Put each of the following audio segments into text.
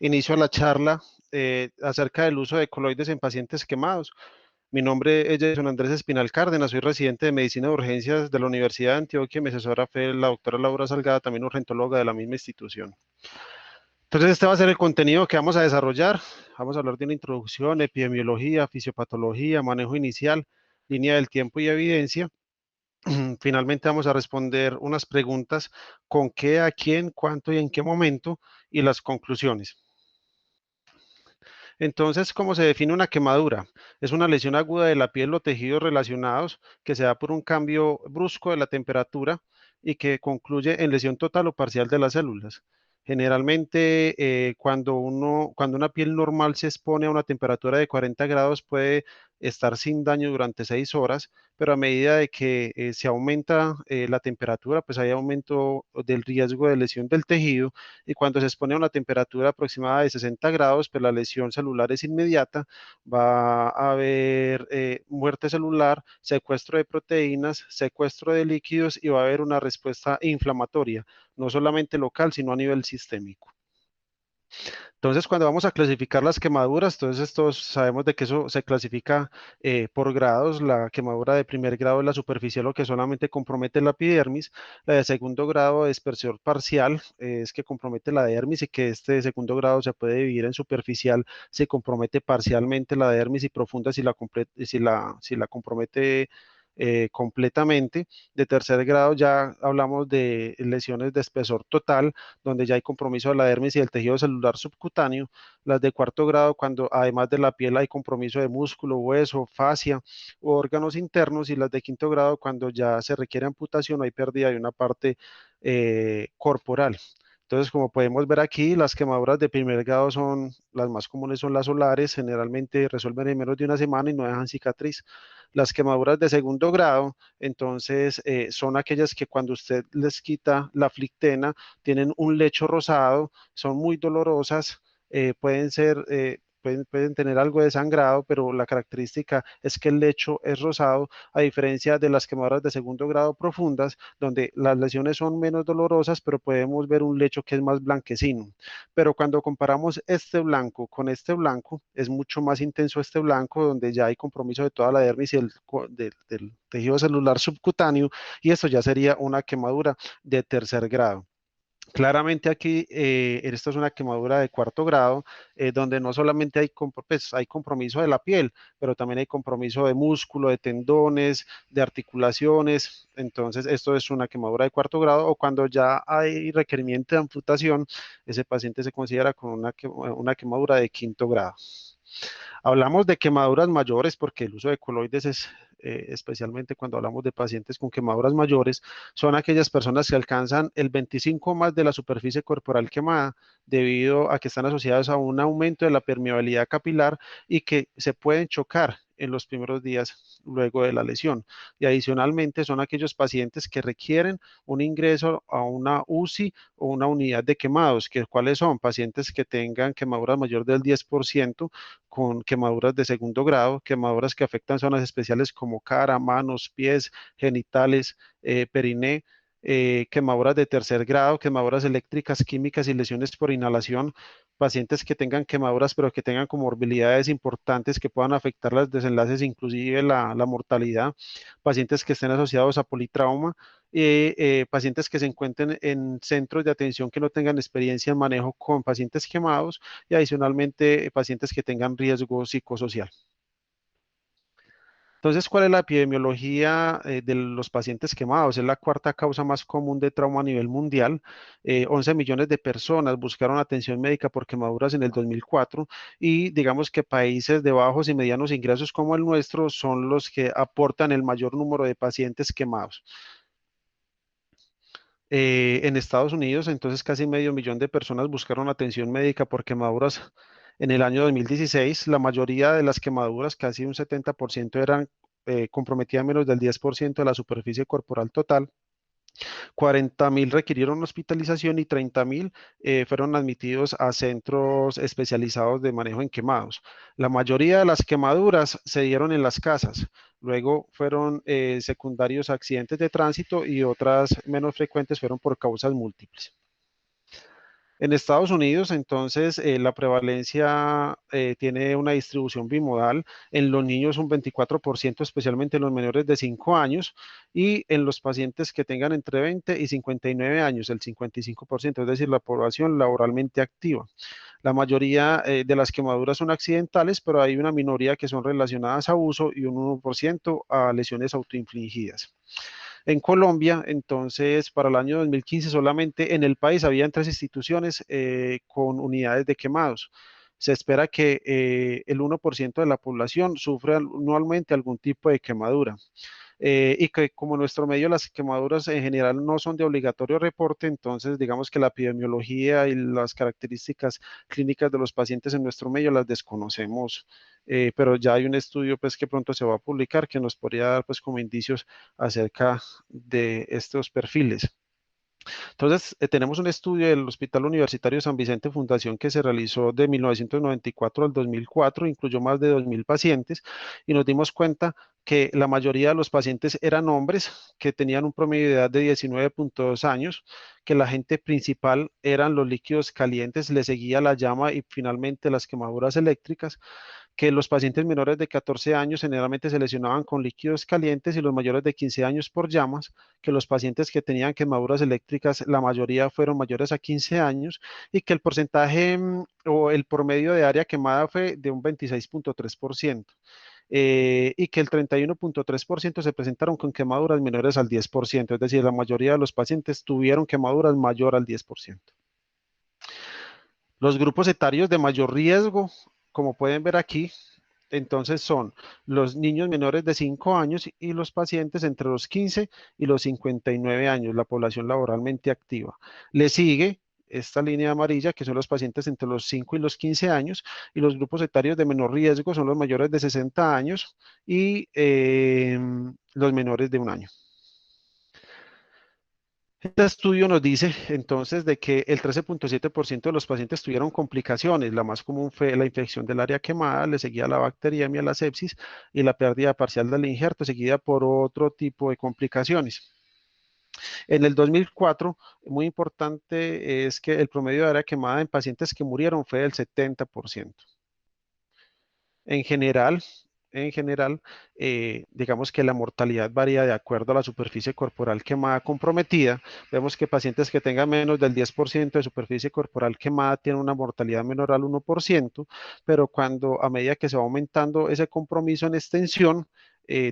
inicio a la charla acerca del uso de coloides en pacientes quemados. Mi nombre es Jason Andrés Espinal Cárdenas, soy residente de Medicina de Urgencias de la Universidad de Antioquia. Mi asesora fue la doctora Laura Salgada, también urgentóloga de la misma institución. Entonces, este va a ser el contenido que vamos a desarrollar. Vamos a hablar de una introducción, epidemiología, fisiopatología, manejo inicial, línea del tiempo y evidencia. Finalmente vamos a responder unas preguntas: con qué, a quién, cuánto y en qué momento, y las conclusiones. Entonces, ¿cómo se define una quemadura? Es una lesión aguda de la piel o tejidos relacionados que se da por un cambio brusco de la temperatura y que concluye en lesión total o parcial de las células. Generalmente, cuando una piel normal se expone a una temperatura de 40 grados, puede estar sin daño durante 6 horas, pero a medida de que se aumenta la temperatura, pues hay aumento del riesgo de lesión del tejido, y cuando se expone a una temperatura aproximada de 60 grados, pues la lesión celular es inmediata. Va a haber muerte celular, secuestro de proteínas, secuestro de líquidos, y va a haber una respuesta inflamatoria, no solamente local, sino a nivel sistémico. Entonces, cuando vamos a clasificar las quemaduras, entonces todos sabemos de que eso se clasifica por grados. La quemadura de primer grado es la superficial, o que solamente compromete la epidermis. La de segundo grado, dispersión parcial, es que compromete la dermis, y que este segundo grado se puede dividir en superficial, se compromete parcialmente la dermis, y profunda si la compromete completamente. De tercer grado ya hablamos de lesiones de espesor total, donde ya hay compromiso de la dermis y del tejido celular subcutáneo. Las de cuarto grado, cuando además de la piel hay compromiso de músculo, hueso, fascia u órganos internos. Y las de quinto grado, cuando ya se requiere amputación o hay pérdida de una parte corporal. Entonces, como podemos ver aquí, las quemaduras de primer grado son las más comunes, son las solares, generalmente resuelven en menos de una semana y no dejan cicatriz. Las quemaduras de segundo grado, entonces, son aquellas que cuando usted les quita la flictena, tienen un lecho rosado, son muy dolorosas, pueden tener algo de sangrado, pero la característica es que el lecho es rosado, a diferencia de las quemaduras de segundo grado profundas, donde las lesiones son menos dolorosas, pero podemos ver un lecho que es más blanquecino. Pero cuando comparamos este blanco con este blanco, es mucho más intenso este blanco, donde ya hay compromiso de toda la dermis y del tejido celular subcutáneo, y esto ya sería una quemadura de tercer grado. Claramente aquí, esta es una quemadura de cuarto grado, donde no solamente pues, hay compromiso de la piel, pero también hay compromiso de músculo, de tendones, de articulaciones. Entonces, esto es una quemadura de cuarto grado, o cuando ya hay requerimiento de amputación, ese paciente se considera con una quemadura de quinto grado. Hablamos de quemaduras mayores porque el uso de coloides es, especialmente cuando hablamos de pacientes con quemaduras mayores, son aquellas personas que alcanzan el 25 más de la superficie corporal quemada, debido a que están asociadas a un aumento de la permeabilidad capilar y que se pueden chocar en los primeros días luego de la lesión. Y adicionalmente son aquellos pacientes que requieren un ingreso a una UCI o una unidad de quemados, que cuáles son pacientes que tengan quemaduras mayor del 10%, con quemaduras de segundo grado, quemaduras que afectan zonas especiales como cara, manos, pies, genitales, periné, quemaduras de tercer grado, quemaduras eléctricas, químicas y lesiones por inhalación, pacientes que tengan quemaduras pero que tengan comorbilidades importantes que puedan afectar los desenlaces, inclusive la mortalidad, pacientes que estén asociados a politrauma, pacientes que se encuentren en centros de atención que no tengan experiencia en manejo con pacientes quemados, y adicionalmente pacientes que tengan riesgo psicosocial. Entonces, ¿cuál es la epidemiología de los pacientes quemados? Es la cuarta causa más común de trauma a nivel mundial. 11 millones de personas buscaron atención médica por quemaduras en el 2004, y digamos que países de bajos y medianos ingresos como el nuestro son los que aportan el mayor número de pacientes quemados. En Estados Unidos, entonces, casi medio millón de personas buscaron atención médica por quemaduras en el año 2016. La mayoría de las quemaduras, casi un 70%, eran comprometían menos del 10% de la superficie corporal total. 40.000 requirieron hospitalización y 30.000 fueron admitidos a centros especializados de manejo en quemados. La mayoría de las quemaduras se dieron en las casas. Luego fueron secundarios accidentes de tránsito, y otras menos frecuentes fueron por causas múltiples. En Estados Unidos, entonces, la prevalencia tiene una distribución bimodal. En los niños un 24%, especialmente en los menores de 5 años, y en los pacientes que tengan entre 20 y 59 años, el 55%, es decir, la población laboralmente activa. La mayoría de las quemaduras son accidentales, pero hay una minoría que son relacionadas a uso y un 1% a lesiones autoinfligidas. En Colombia, entonces, para el año 2015 solamente en el país habían 3 instituciones con unidades de quemados. Se espera que el 1% de la población sufra anualmente algún tipo de quemadura. Y que como en nuestro medio las quemaduras en general no son de obligatorio reporte, entonces digamos que la epidemiología y las características clínicas de los pacientes en nuestro medio las desconocemos, pero ya hay un estudio pues que pronto se va a publicar que nos podría dar pues como indicios acerca de estos perfiles. Entonces, tenemos un estudio del Hospital Universitario San Vicente Fundación que se realizó de 1994 al 2004, incluyó más de 2.000 pacientes y nos dimos cuenta que la mayoría de los pacientes eran hombres que tenían un promedio de edad de 19,2 años, que la agente principal eran los líquidos calientes, le seguía la llama y finalmente las quemaduras eléctricas, que los pacientes menores de 14 años generalmente se lesionaban con líquidos calientes y los mayores de 15 años por llamas, que los pacientes que tenían quemaduras eléctricas, la mayoría fueron mayores a 15 años y que el porcentaje o el promedio de área quemada fue de un 26,3%. Y que el 31,3% se presentaron con quemaduras menores al 10%, es decir, la mayoría de los pacientes tuvieron quemaduras mayor al 10%. Los grupos etarios de mayor riesgo, como pueden ver aquí, entonces son los niños menores de 5 años y los pacientes entre los 15 y los 59 años, la población laboralmente activa. Le sigue esta línea amarilla, que son los pacientes entre los 5 y los 15 años, y los grupos etarios de menor riesgo son los mayores de 60 años y los menores de un año. Este estudio nos dice entonces de que el 13,7% de los pacientes tuvieron complicaciones. La más común fue la infección del área quemada, le seguía la bacteriemia, la sepsis y la pérdida parcial del injerto, seguida por otro tipo de complicaciones. En el 2004, muy importante es que el promedio de área quemada en pacientes que murieron fue del 70%. En general, en general, digamos que la mortalidad varía de acuerdo a la superficie corporal quemada comprometida. Vemos que pacientes que tengan menos del 10% de superficie corporal quemada tienen una mortalidad menor al 1%, pero cuando a medida que se va aumentando ese compromiso en extensión,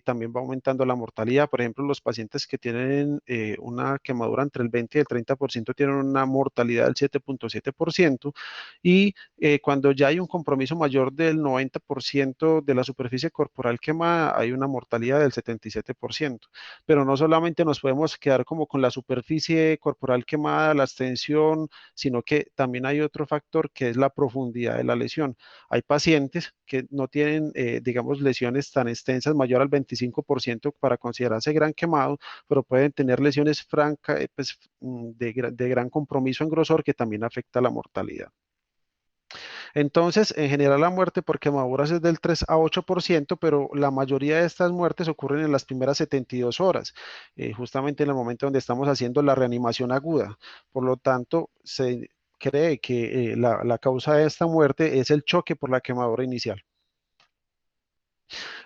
también va aumentando la mortalidad. Por ejemplo, los pacientes que tienen una quemadura entre el 20 y el 30% tienen una mortalidad del 7,7% y cuando ya hay un compromiso mayor del 90% de la superficie corporal quemada, hay una mortalidad del 77%. Pero no solamente nos podemos quedar como con la superficie corporal quemada, la extensión, sino que también hay otro factor que es la profundidad de la lesión. Hay pacientes que no tienen, digamos, lesiones tan extensas, mayor al 25% para considerarse gran quemado, pero pueden tener lesiones francas, pues, de gran compromiso en grosor que también afecta la mortalidad. Entonces, en general la muerte por quemaduras es del 3 a 8%, pero la mayoría de estas muertes ocurren en las primeras 72 horas, justamente en el momento donde estamos haciendo la reanimación aguda. Por lo tanto, se cree que la causa de esta muerte es el choque por la quemadura inicial.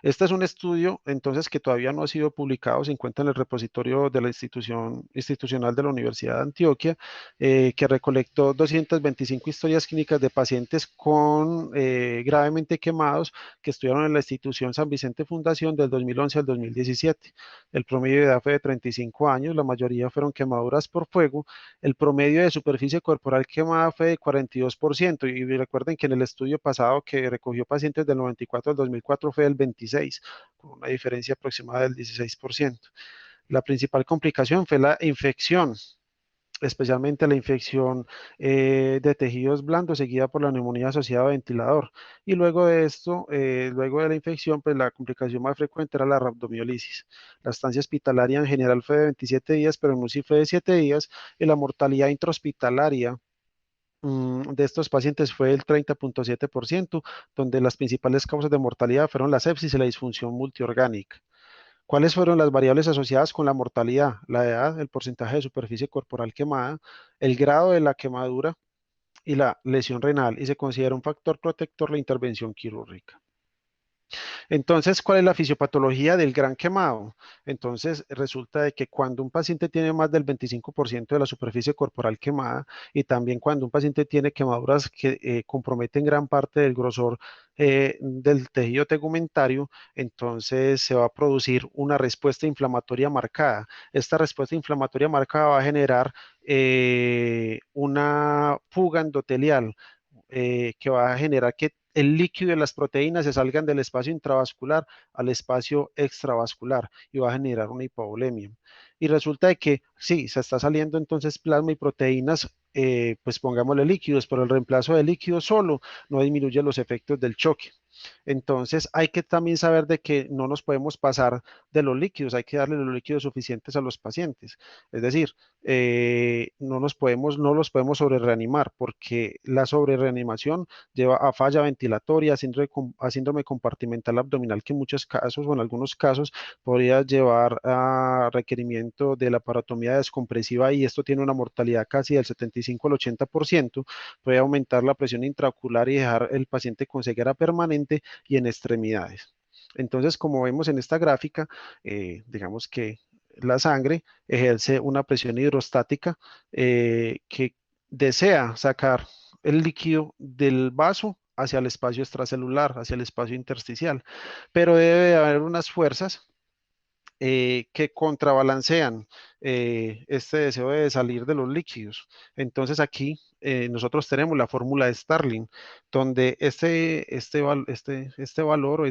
Este es un estudio, entonces, que todavía no ha sido publicado, se encuentra en el repositorio de la institucional de la Universidad de Antioquia, que recolectó 225 historias clínicas de pacientes con gravemente quemados que estuvieron en la institución San Vicente Fundación del 2011 al 2017. El promedio de edad fue de 35 años, la mayoría fueron quemaduras por fuego. El promedio de superficie corporal quemada fue de 42%, y recuerden que en el estudio pasado que recogió pacientes del 94 al 2004 fue del 26, con una diferencia aproximada del 16%. La principal complicación fue la infección, especialmente la infección de tejidos blandos seguida por la neumonía asociada a ventilador. Y luego de esto, luego de la infección, pues la complicación más frecuente era la rhabdomiolisis. La estancia hospitalaria en general fue de 27 días, pero en UCI fue de 7 días, y la mortalidad intrahospitalaria de estos pacientes fue el 30,7%, donde las principales causas de mortalidad fueron la sepsis y la disfunción multiorgánica. ¿Cuáles fueron las variables asociadas con la mortalidad? La edad, el porcentaje de superficie corporal quemada, el grado de la quemadura, y la lesión renal y se considera un factor protector la intervención quirúrgica. Entonces, ¿cuál es la fisiopatología del gran quemado? Entonces, resulta de que cuando un paciente tiene más del 25% de la superficie corporal quemada y también cuando un paciente tiene quemaduras que comprometen gran parte del grosor del tejido tegumentario, entonces se va a producir una respuesta inflamatoria marcada. Esta respuesta inflamatoria marcada va a generar una fuga endotelial que va a generar que el líquido de las proteínas se salgan del espacio intravascular al espacio extravascular y va a generar una hipovolemia. Y resulta de que sí, se está saliendo entonces plasma y proteínas, pues pongámosle líquidos, pero el reemplazo de líquidos solo no disminuye los efectos del choque. Entonces hay que también saber de que no nos podemos pasar de los líquidos, hay que darle los líquidos suficientes a los pacientes. Es decir, no los podemos sobrereanimar porque la sobrereanimación lleva a falla ventilatoria, a síndrome compartimental abdominal que en muchos casos o en algunos casos podría llevar a requerimiento de la parotomía descompresiva y esto tiene una mortalidad casi del 75 al 80%, puede aumentar la presión intraocular y dejar el paciente con ceguera permanente y en extremidades. Entonces, como vemos en esta gráfica, digamos que la sangre ejerce una presión hidrostática que desea sacar el líquido del vaso hacia el espacio extracelular, hacia el espacio intersticial, pero debe haber unas fuerzas que contrabalancean este deseo de salir de los líquidos. Entonces aquí nosotros tenemos la fórmula de Starling, donde este valor o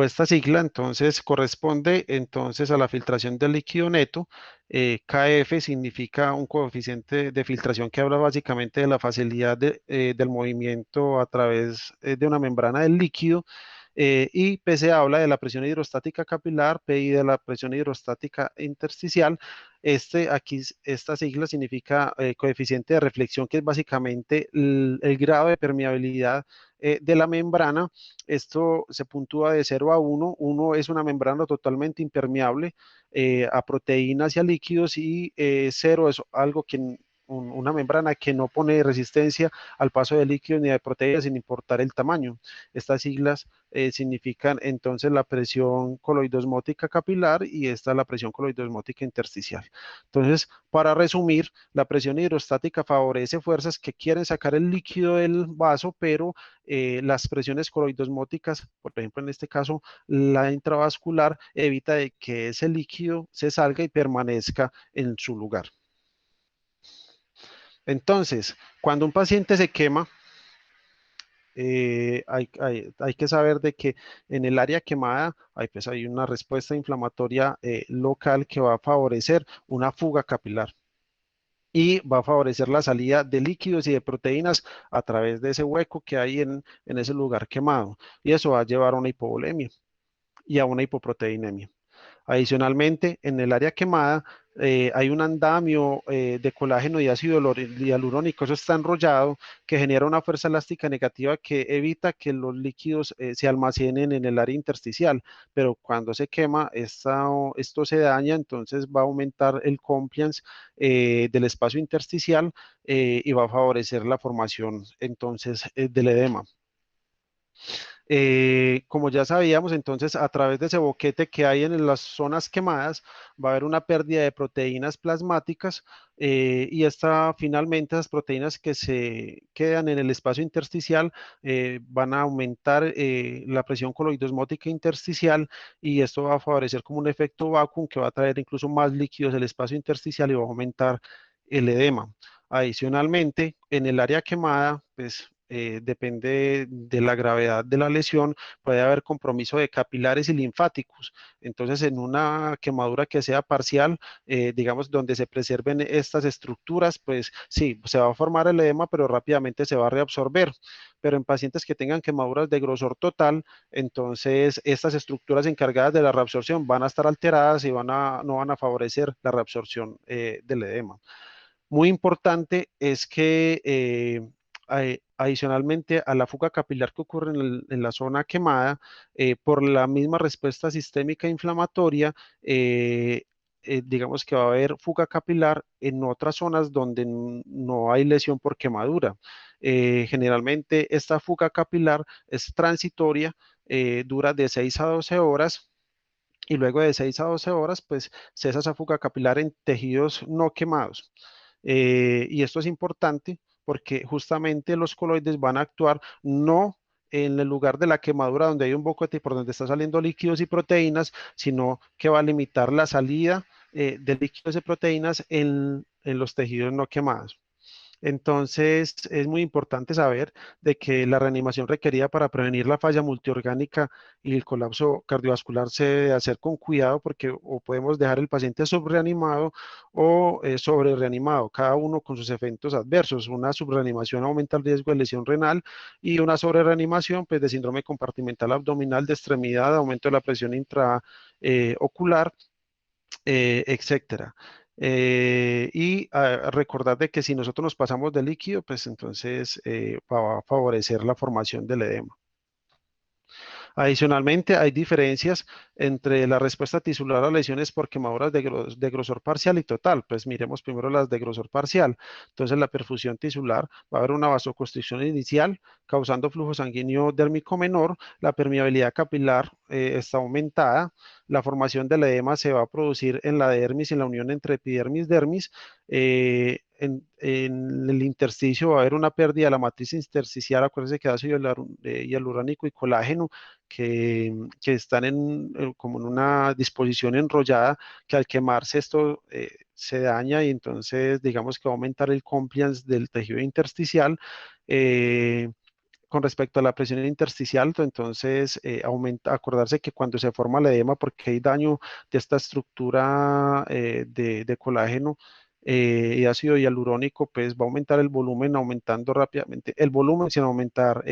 esta sigla entonces corresponde entonces a la filtración del líquido neto. KF significa un coeficiente de filtración que habla básicamente de la facilidad del movimiento a través de una membrana del líquido. Y PC habla de la presión hidrostática capilar, PI de la presión hidrostática intersticial. Esta sigla significa coeficiente de reflexión, que es básicamente el grado de permeabilidad de la membrana. Esto se puntúa de 0 a 1. 1 es una membrana totalmente impermeable a proteínas y a líquidos y 0 es algo una membrana que no pone resistencia al paso de líquidos ni de proteínas sin importar el tamaño. Estas siglas significan entonces la presión coloidosmótica capilar y esta la presión coloidosmótica intersticial. Entonces, para resumir, la presión hidrostática favorece fuerzas que quieren sacar el líquido del vaso, pero las presiones coloidosmóticas, por ejemplo, en este caso, la intravascular, evita de que ese líquido se salga y permanezca en su lugar. Entonces, cuando un paciente se quema, hay que saber de que en el área quemada pues, hay una respuesta inflamatoria local que va a favorecer una fuga capilar y va a favorecer la salida de líquidos y de proteínas a través de ese hueco que hay en ese lugar quemado. Y eso va a llevar a una hipovolemia y a una hipoproteinemia. Adicionalmente, en el área quemada hay un andamio de colágeno y ácido hialurónico, eso está enrollado, que genera una fuerza elástica negativa que evita que los líquidos se almacenen en el área intersticial, pero cuando se quema, esto se daña, entonces va a aumentar el compliance del espacio intersticial y va a favorecer la formación entonces del edema. Como ya sabíamos, entonces a través de ese boquete que hay en las zonas quemadas va a haber una pérdida de proteínas plasmáticas y esta finalmente las proteínas que se quedan en el espacio intersticial van a aumentar la presión coloidosmótica intersticial y esto va a favorecer como un efecto vacuum que va a traer incluso más líquidos del espacio intersticial y va a aumentar el edema. Adicionalmente, en el área quemada, pues depende de la gravedad de la lesión, puede haber compromiso de capilares y linfáticos. Entonces, en una quemadura que sea parcial, digamos, donde se preserven estas estructuras, pues sí, se va a formar el edema, pero rápidamente se va a reabsorber. Pero en pacientes que tengan quemaduras de grosor total, entonces estas estructuras encargadas de la reabsorción van a estar alteradas y no van a favorecer la reabsorción del edema. Muy importante es que adicionalmente a la fuga capilar que ocurre en la zona quemada, por la misma respuesta sistémica inflamatoria, digamos que va a haber fuga capilar en otras zonas donde no hay lesión por quemadura. Generalmente esta fuga capilar es transitoria, dura de 6 a 12 horas y luego de 6 a 12 horas, pues cesa esa fuga capilar en tejidos no quemados. Y esto es importante porque justamente los coloides van a actuar no en el lugar de la quemadura donde hay un boquete y por donde está saliendo líquidos y proteínas, sino que va a limitar la salida de líquidos y proteínas en los tejidos no quemados. Entonces, es muy importante saber de que la reanimación requerida para prevenir la falla multiorgánica y el colapso cardiovascular se debe hacer con cuidado porque o podemos dejar el paciente subreanimado o sobrereanimado, cada uno con sus efectos adversos. Una subreanimación aumenta el riesgo de lesión renal y una sobrereanimación, pues, de síndrome compartimental abdominal, de extremidad, aumento de la presión intraocular, etcétera. Y recordar de que si nosotros nos pasamos de líquido, pues entonces va a favorecer la formación del edema. Adicionalmente, hay diferencias entre la respuesta tisular a lesiones por quemaduras de grosor parcial y total. Pues miremos primero las de grosor parcial. Entonces, la perfusión tisular va a haber una vasoconstricción inicial causando flujo sanguíneo dérmico menor. La permeabilidad capilar está aumentada. La formación del edema se va a producir en la dermis, en la unión entre epidermis-dermis. En el intersticio va a haber una pérdida de la matriz intersticial. Acuérdense que ácido hialurónico y colágeno que están como en una disposición enrollada que al quemarse esto se daña y entonces digamos que va a aumentar el compliance del tejido intersticial. Con respecto a la presión intersticial, entonces acordarse que cuando se forma el edema, porque hay daño de esta estructura de colágeno y ácido hialurónico, pues va a aumentar el volumen, aumentando rápidamente el volumen sin aumentar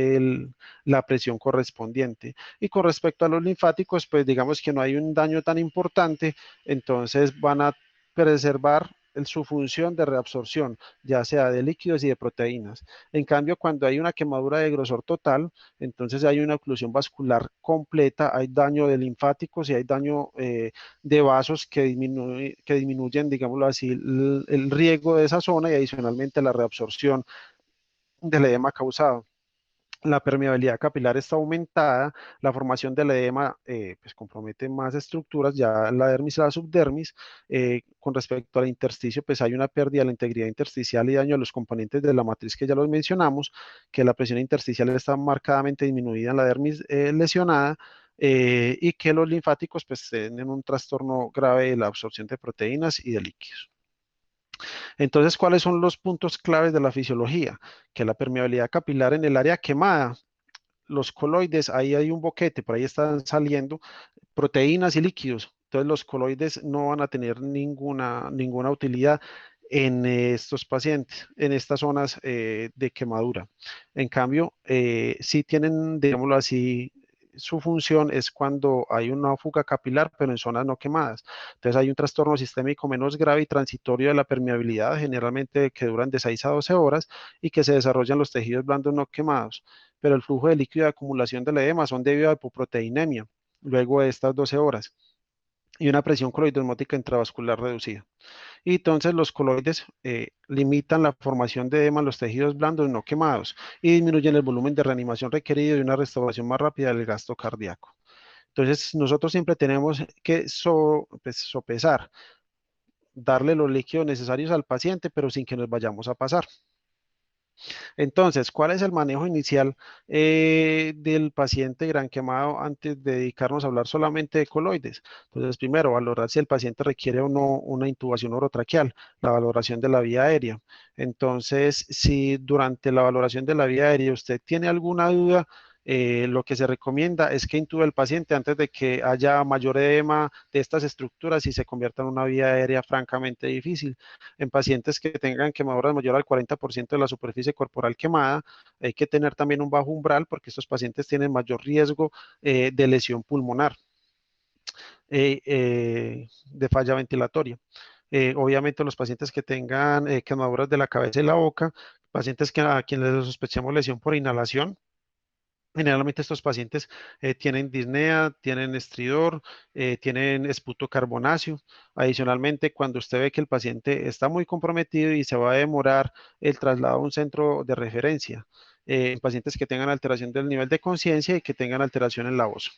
la presión correspondiente. Y con respecto a los linfáticos, pues digamos que no hay un daño tan importante, entonces van a preservar su función de reabsorción, ya sea de líquidos y de proteínas. En cambio, cuando hay una quemadura de grosor total, entonces hay una oclusión vascular completa, hay daño de linfáticos y hay daño de vasos que disminuyen, digámoslo así, el riego de esa zona y adicionalmente la reabsorción del edema causado. La permeabilidad capilar está aumentada, la formación del edema pues compromete más estructuras, ya la dermis y la subdermis. Con respecto al intersticio, pues hay una pérdida de la integridad intersticial y daño a los componentes de la matriz que ya los mencionamos, que la presión intersticial está marcadamente disminuida en la dermis lesionada. Y que los linfáticos pues tienen un trastorno grave de la absorción de proteínas y de líquidos. Entonces, ¿cuáles son los puntos claves de la fisiología? Que la permeabilidad capilar en el área quemada, los coloides, ahí hay un boquete, por ahí están saliendo proteínas y líquidos. Entonces los coloides no van a tener ninguna utilidad en estos pacientes, en estas zonas de quemadura. En cambio, sí tienen, digámoslo así, su función es cuando hay una fuga capilar, pero en zonas no quemadas. Entonces hay un trastorno sistémico menos grave y transitorio de la permeabilidad, generalmente que duran de 6 a 12 horas y que se desarrollan los tejidos blandos no quemados. Pero el flujo de líquido de acumulación del edema son debido a hipoproteinemia luego de estas 12 horas y una presión coloidosmótica intravascular reducida. Y entonces los coloides limitan la formación de edema en los tejidos blandos no quemados y disminuyen el volumen de reanimación requerido y una restauración más rápida del gasto cardíaco. Entonces nosotros siempre tenemos que pues, sopesar, darle los líquidos necesarios al paciente, pero sin que nos vayamos a pasar. Entonces, ¿cuál es el manejo inicial del paciente gran quemado antes de dedicarnos a hablar solamente de coloides? Entonces, primero, valorar si el paciente requiere o no una intubación orotraqueal, la valoración de la vía aérea. Entonces, si durante la valoración de la vía aérea usted tiene alguna duda, lo que se recomienda es que intube el paciente antes de que haya mayor edema de estas estructuras y se convierta en una vía aérea francamente difícil. En pacientes que tengan quemaduras mayor al 40% de la superficie corporal quemada, hay que tener también un bajo umbral porque estos pacientes tienen mayor riesgo de lesión pulmonar, de falla ventilatoria. Obviamente los pacientes que tengan quemaduras de la cabeza y la boca, pacientes a quienes les sospechemos lesión por inhalación, Generalmente estos pacientes tienen disnea, tienen estridor, tienen esputo carbonáceo. Adicionalmente, cuando usted ve que el paciente está muy comprometido y se va a demorar el traslado a un centro de referencia, en pacientes que tengan alteración del nivel de conciencia y que tengan alteración en la voz.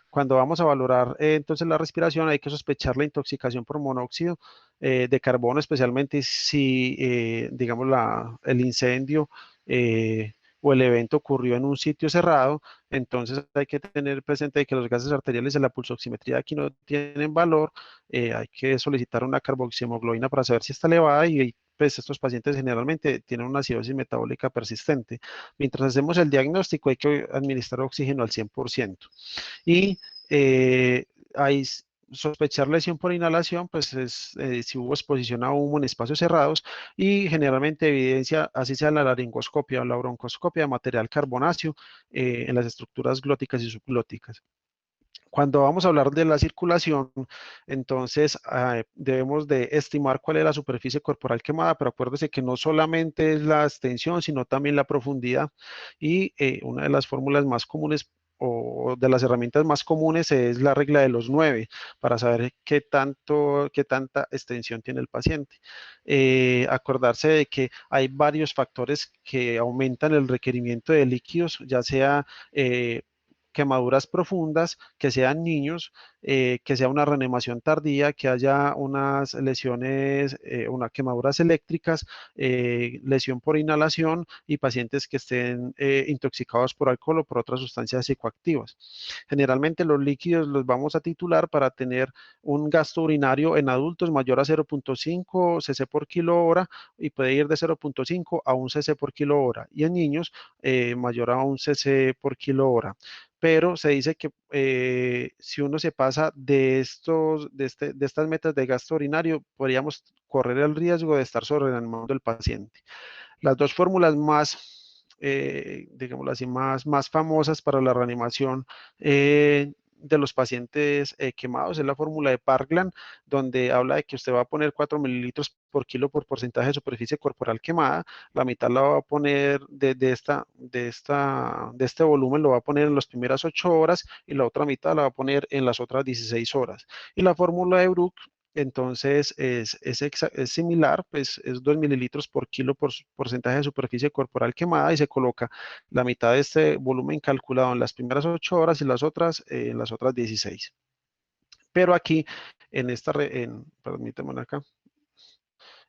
Cuando vamos a valorar entonces la respiración, hay que sospechar la intoxicación por monóxido de carbono, especialmente si, digamos, el incendio o el evento ocurrió en un sitio cerrado. Entonces hay que tener presente que los gases arteriales de la pulsoximetría aquí no tienen valor. Hay que solicitar una carboxiemoglobina para saber si está elevada y pues estos pacientes generalmente tienen una acidosis metabólica persistente. Mientras hacemos el diagnóstico, hay que administrar oxígeno al 100% y ahí sospechar lesión por inhalación, pues es si hubo exposición a humo en espacios cerrados y generalmente evidencia, así sea la laringoscopia o la broncoscopia, material carbonáceo en las estructuras glóticas y subglóticas. Cuando vamos a hablar de la circulación, entonces debemos de estimar cuál es la superficie corporal quemada, pero acuérdese que no solamente es la extensión, sino también la profundidad. Y una de las fórmulas más comunes o de las herramientas más comunes es la regla de los 9 para saber qué tanta extensión tiene el paciente. Acordarse de que hay varios factores que aumentan el requerimiento de líquidos, ya sea quemaduras profundas, que sean niños, que sea una reanimación tardía, que haya unas lesiones, unas quemaduras eléctricas, lesión por inhalación y pacientes que estén intoxicados por alcohol o por otras sustancias psicoactivas. Generalmente los líquidos los vamos a titular para tener un gasto urinario en adultos mayor a 0.5 cc por kilo hora y puede ir de 0.5 a 1 cc por kilo hora y en niños mayor a 1 cc por kilo hora, pero se dice que si uno se pasa de estas metas de gasto urinario, podríamos correr el riesgo de estar sobreanimando el paciente. Las dos fórmulas más, digámoslo así, más famosas para la reanimación de los pacientes quemados es la fórmula de Parkland, donde habla de que usted va a poner 4 mililitros por kilo por porcentaje de superficie corporal quemada, la mitad la va a poner de este volumen, lo va a poner en las primeras 8 horas y la otra mitad la va a poner en las otras 16 horas. Y la fórmula de Brook entonces es similar, pues es 2 mililitros por kilo por porcentaje de superficie corporal quemada y se coloca la mitad de este volumen calculado en las primeras 8 horas y las otras en las otras 16. Pero aquí, permítanme acá,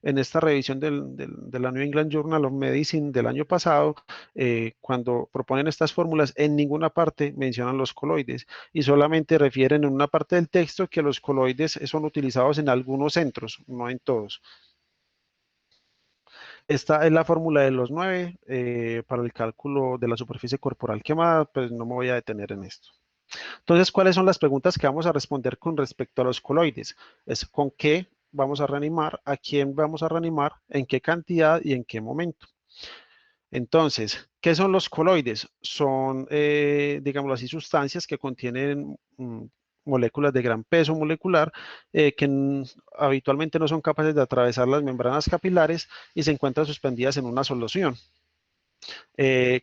en esta revisión de la New England Journal of Medicine del año pasado, cuando proponen estas fórmulas, en ninguna parte mencionan los coloides y solamente refieren en una parte del texto que los coloides son utilizados en algunos centros, no en todos. Esta es la fórmula de los 9 para el cálculo de la superficie corporal quemada, pues no me voy a detener en esto. Entonces, ¿cuáles son las preguntas que vamos a responder con respecto a los coloides? Es con qué vamos a reanimar, a quién vamos a reanimar, en qué cantidad y en qué momento. Entonces, ¿qué son los coloides? Son, digámoslo así, sustancias que contienen moléculas de gran peso molecular que habitualmente no son capaces de atravesar las membranas capilares y se encuentran suspendidas en una solución.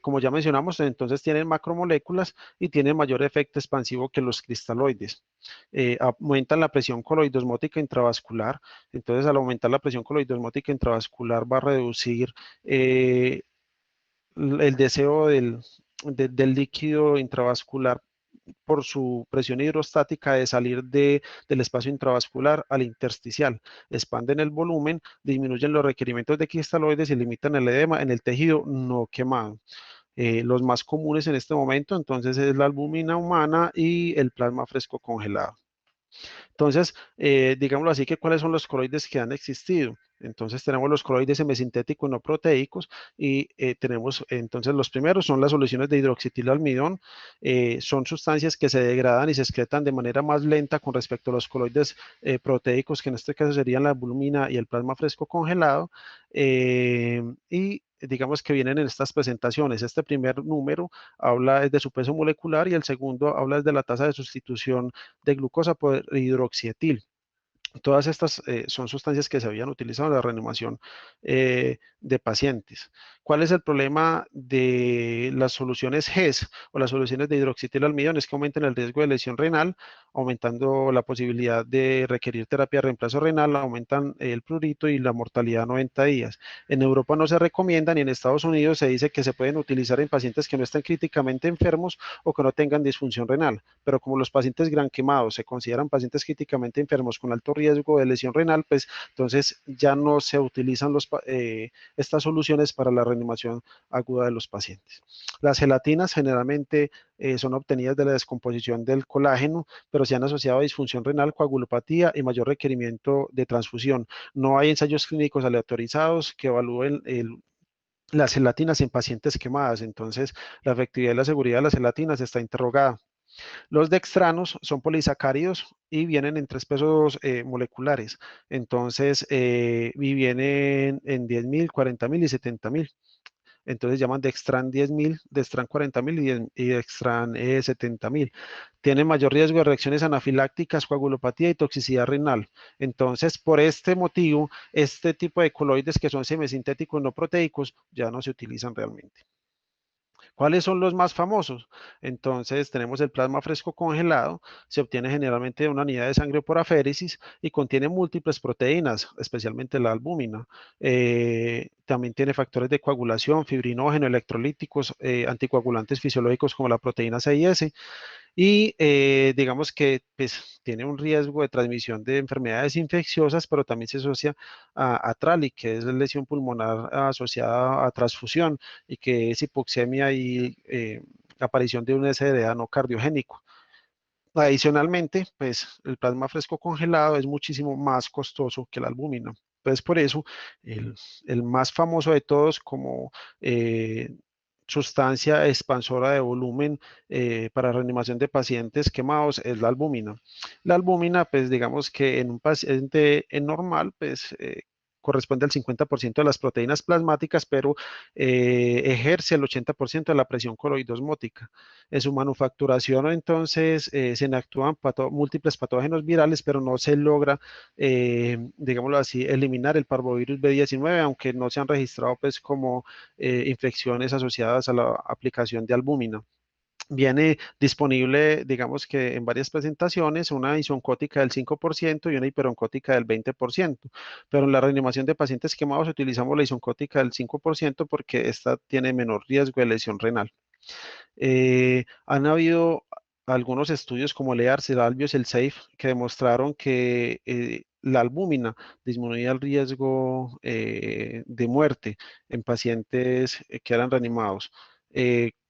Como ya mencionamos, entonces tienen macromoléculas y tienen mayor efecto expansivo que los cristaloides. Aumentan la presión coloidosmótica intravascular, entonces al aumentar la presión coloidosmótica intravascular va a reducir el deseo del líquido intravascular por su presión hidrostática de salir del espacio intravascular al intersticial. Expanden el volumen, disminuyen los requerimientos de cristaloides y limitan el edema en el tejido no quemado. Los más comunes en este momento entonces es la albúmina humana y el plasma fresco congelado. Entonces, digámoslo así, que cuáles son los coloides que han existido. Entonces tenemos los coloides semisintéticos no proteicos y tenemos entonces los primeros son las soluciones de hidroxitilalmidón, son sustancias que se degradan y se excretan de manera más lenta con respecto a los coloides proteicos, que en este caso serían la albúmina y el plasma fresco congelado, y digamos que vienen en estas presentaciones. Este primer número habla de su peso molecular y el segundo habla de la tasa de sustitución de glucosa por hidroxietil. Todas estas son sustancias que se habían utilizado en la reanimación de pacientes. ¿Cuál es el problema de las soluciones GES o las soluciones de hidroxitilalmidón? Es que aumentan el riesgo de lesión renal, aumentando la posibilidad de requerir terapia de reemplazo renal, aumentan el prurito y la mortalidad a 90 días. En Europa no se recomiendan y en Estados Unidos se dice que se pueden utilizar en pacientes que no están críticamente enfermos o que no tengan disfunción renal, pero como los pacientes gran quemados se consideran pacientes críticamente enfermos con alto riesgo de lesión renal, pues entonces ya no se utilizan estas soluciones para la reanimación aguda de los pacientes. Las gelatinas generalmente son obtenidas de la descomposición del colágeno, pero se han asociado a disfunción renal, coagulopatía y mayor requerimiento de transfusión. No hay ensayos clínicos aleatorizados que evalúen las gelatinas en pacientes quemadas, entonces la efectividad y la seguridad de las gelatinas está interrogada. Los dextranos son polisacáridos y vienen en tres pesos moleculares. Entonces, y vienen en 10.000, 40.000 y 70.000. Entonces llaman Dextran 10.000, Dextran 40.000 y Dextran 70.000. Tienen mayor riesgo de reacciones anafilácticas, coagulopatía y toxicidad renal. Entonces, por este motivo, este tipo de coloides que son semisintéticos no proteicos ya no se utilizan realmente. ¿Cuáles son los más famosos? Entonces, tenemos el plasma fresco congelado, se obtiene generalmente de una unidad de sangre por aféresis y contiene múltiples proteínas, especialmente la albúmina. También tiene factores de coagulación, fibrinógeno, electrolíticos, anticoagulantes fisiológicos como la proteína C y S y digamos que pues, tiene un riesgo de transmisión de enfermedades infecciosas, pero también se asocia a TRALI, que es lesión pulmonar asociada a transfusión y que es hipoxemia y aparición de un SDA no cardiogénico. Adicionalmente, pues el plasma fresco congelado es muchísimo más costoso que la albúmina. Entonces, por eso, el, el más famoso de todos como sustancia expansora de volumen para reanimación de pacientes quemados es la albúmina. La albúmina, pues digamos que en un paciente normal, pues corresponde al 50% de las proteínas plasmáticas, pero ejerce el 80% de la presión coloidosmótica. En su manufacturación, entonces, se inactúan múltiples patógenos virales, pero no se logra, digámoslo así, eliminar el parvovirus B19, aunque no se han registrado pues como infecciones asociadas a la aplicación de albúmina. Viene disponible, digamos que en varias presentaciones, una isoncótica del 5% y una hiperoncótica del 20%, pero en la reanimación de pacientes quemados utilizamos la isoncótica del 5% porque esta tiene menor riesgo de lesión renal. Han habido algunos estudios como el EARS, el ALBIOS, el SAFE, que demostraron que la albúmina disminuía el riesgo de muerte en pacientes que eran reanimados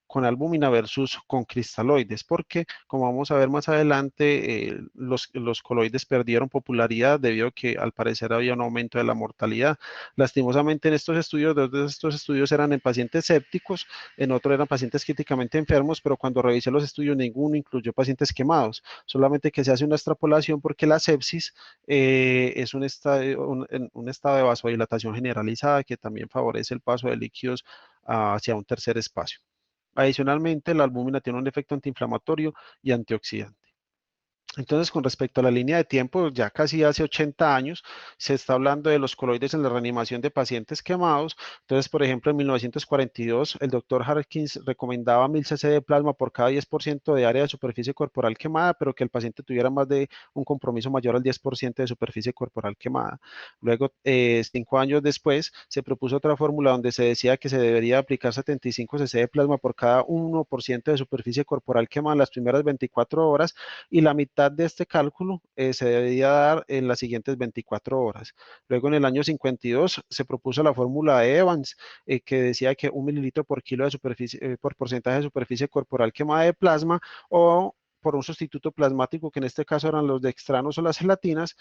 con albúmina versus con cristaloides, porque como vamos a ver más adelante, los coloides perdieron popularidad debido a que al parecer había un aumento de la mortalidad. Lastimosamente en estos estudios, dos de estos estudios eran en pacientes sépticos, en otro eran pacientes críticamente enfermos, pero cuando revisé los estudios ninguno incluyó pacientes quemados, solamente que se hace una extrapolación porque la sepsis es un estado de vasodilatación generalizada que también favorece el paso de líquidos hacia un tercer espacio. Adicionalmente, la albúmina tiene un efecto antiinflamatorio y antioxidante. Entonces, con respecto a la línea de tiempo, ya casi hace 80 años se está hablando de los coloides en la reanimación de pacientes quemados. Entonces, por ejemplo, en 1942, el doctor Harkins recomendaba 1000 cc de plasma por cada 10% de área de superficie corporal quemada, pero que el paciente tuviera más de un compromiso mayor al 10% de superficie corporal quemada. Luego, 5 años después, se propuso otra fórmula donde se decía que se debería aplicar 75 cc de plasma por cada 1% de superficie corporal quemada en las primeras 24 horas y la mitad de este cálculo se debía dar en las siguientes 24 horas. Luego en el año 52 se propuso la fórmula de Evans que decía que 1 mililitro por kilo de superficie, por porcentaje de superficie corporal quemada de plasma o por un sustituto plasmático, que en este caso eran los dextranos o las gelatinas,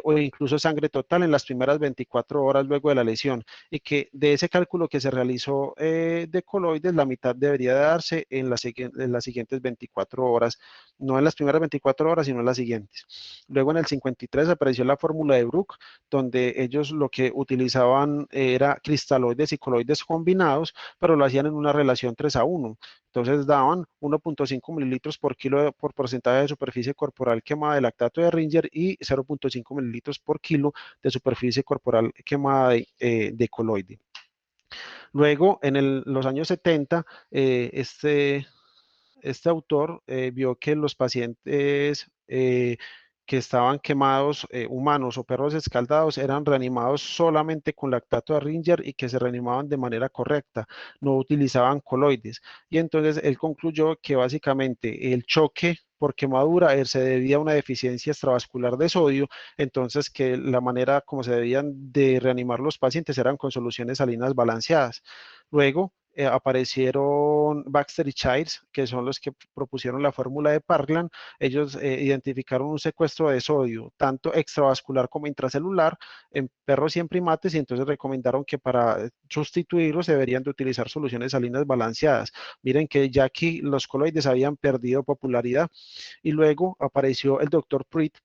o incluso sangre total en las primeras 24 horas luego de la lesión, y que de ese cálculo que se realizó de coloides, la mitad debería darse en las siguientes 24 horas no en las primeras 24 horas, sino en las siguientes. Luego en el 53 apareció la fórmula de Brook, donde ellos lo que utilizaban era cristaloides y coloides combinados, pero lo hacían en una relación 3:1. Entonces daban 1.5 mililitros por kilo por porcentaje de superficie corporal quemada de lactato de Ringer y 0,5 mililitros por kilo de superficie corporal quemada de coloide. Luego, en los años 70, este autor vio que los pacientes que estaban quemados, humanos o perros escaldados, eran reanimados solamente con lactato de Ringer y que se reanimaban de manera correcta, no utilizaban coloides. Y entonces él concluyó que básicamente el choque por quemadura se debía a una deficiencia extravascular de sodio, entonces que la manera como se debían de reanimar los pacientes eran con soluciones salinas balanceadas. Luego, aparecieron Baxter y Childs, que son los que propusieron la fórmula de Parkland. Ellos identificaron un secuestro de sodio, tanto extravascular como intracelular, en perros y en primates, y entonces recomendaron que para sustituirlos deberían de utilizar soluciones salinas balanceadas. Miren que ya aquí los coloides habían perdido popularidad, y luego apareció el doctor Pruitt,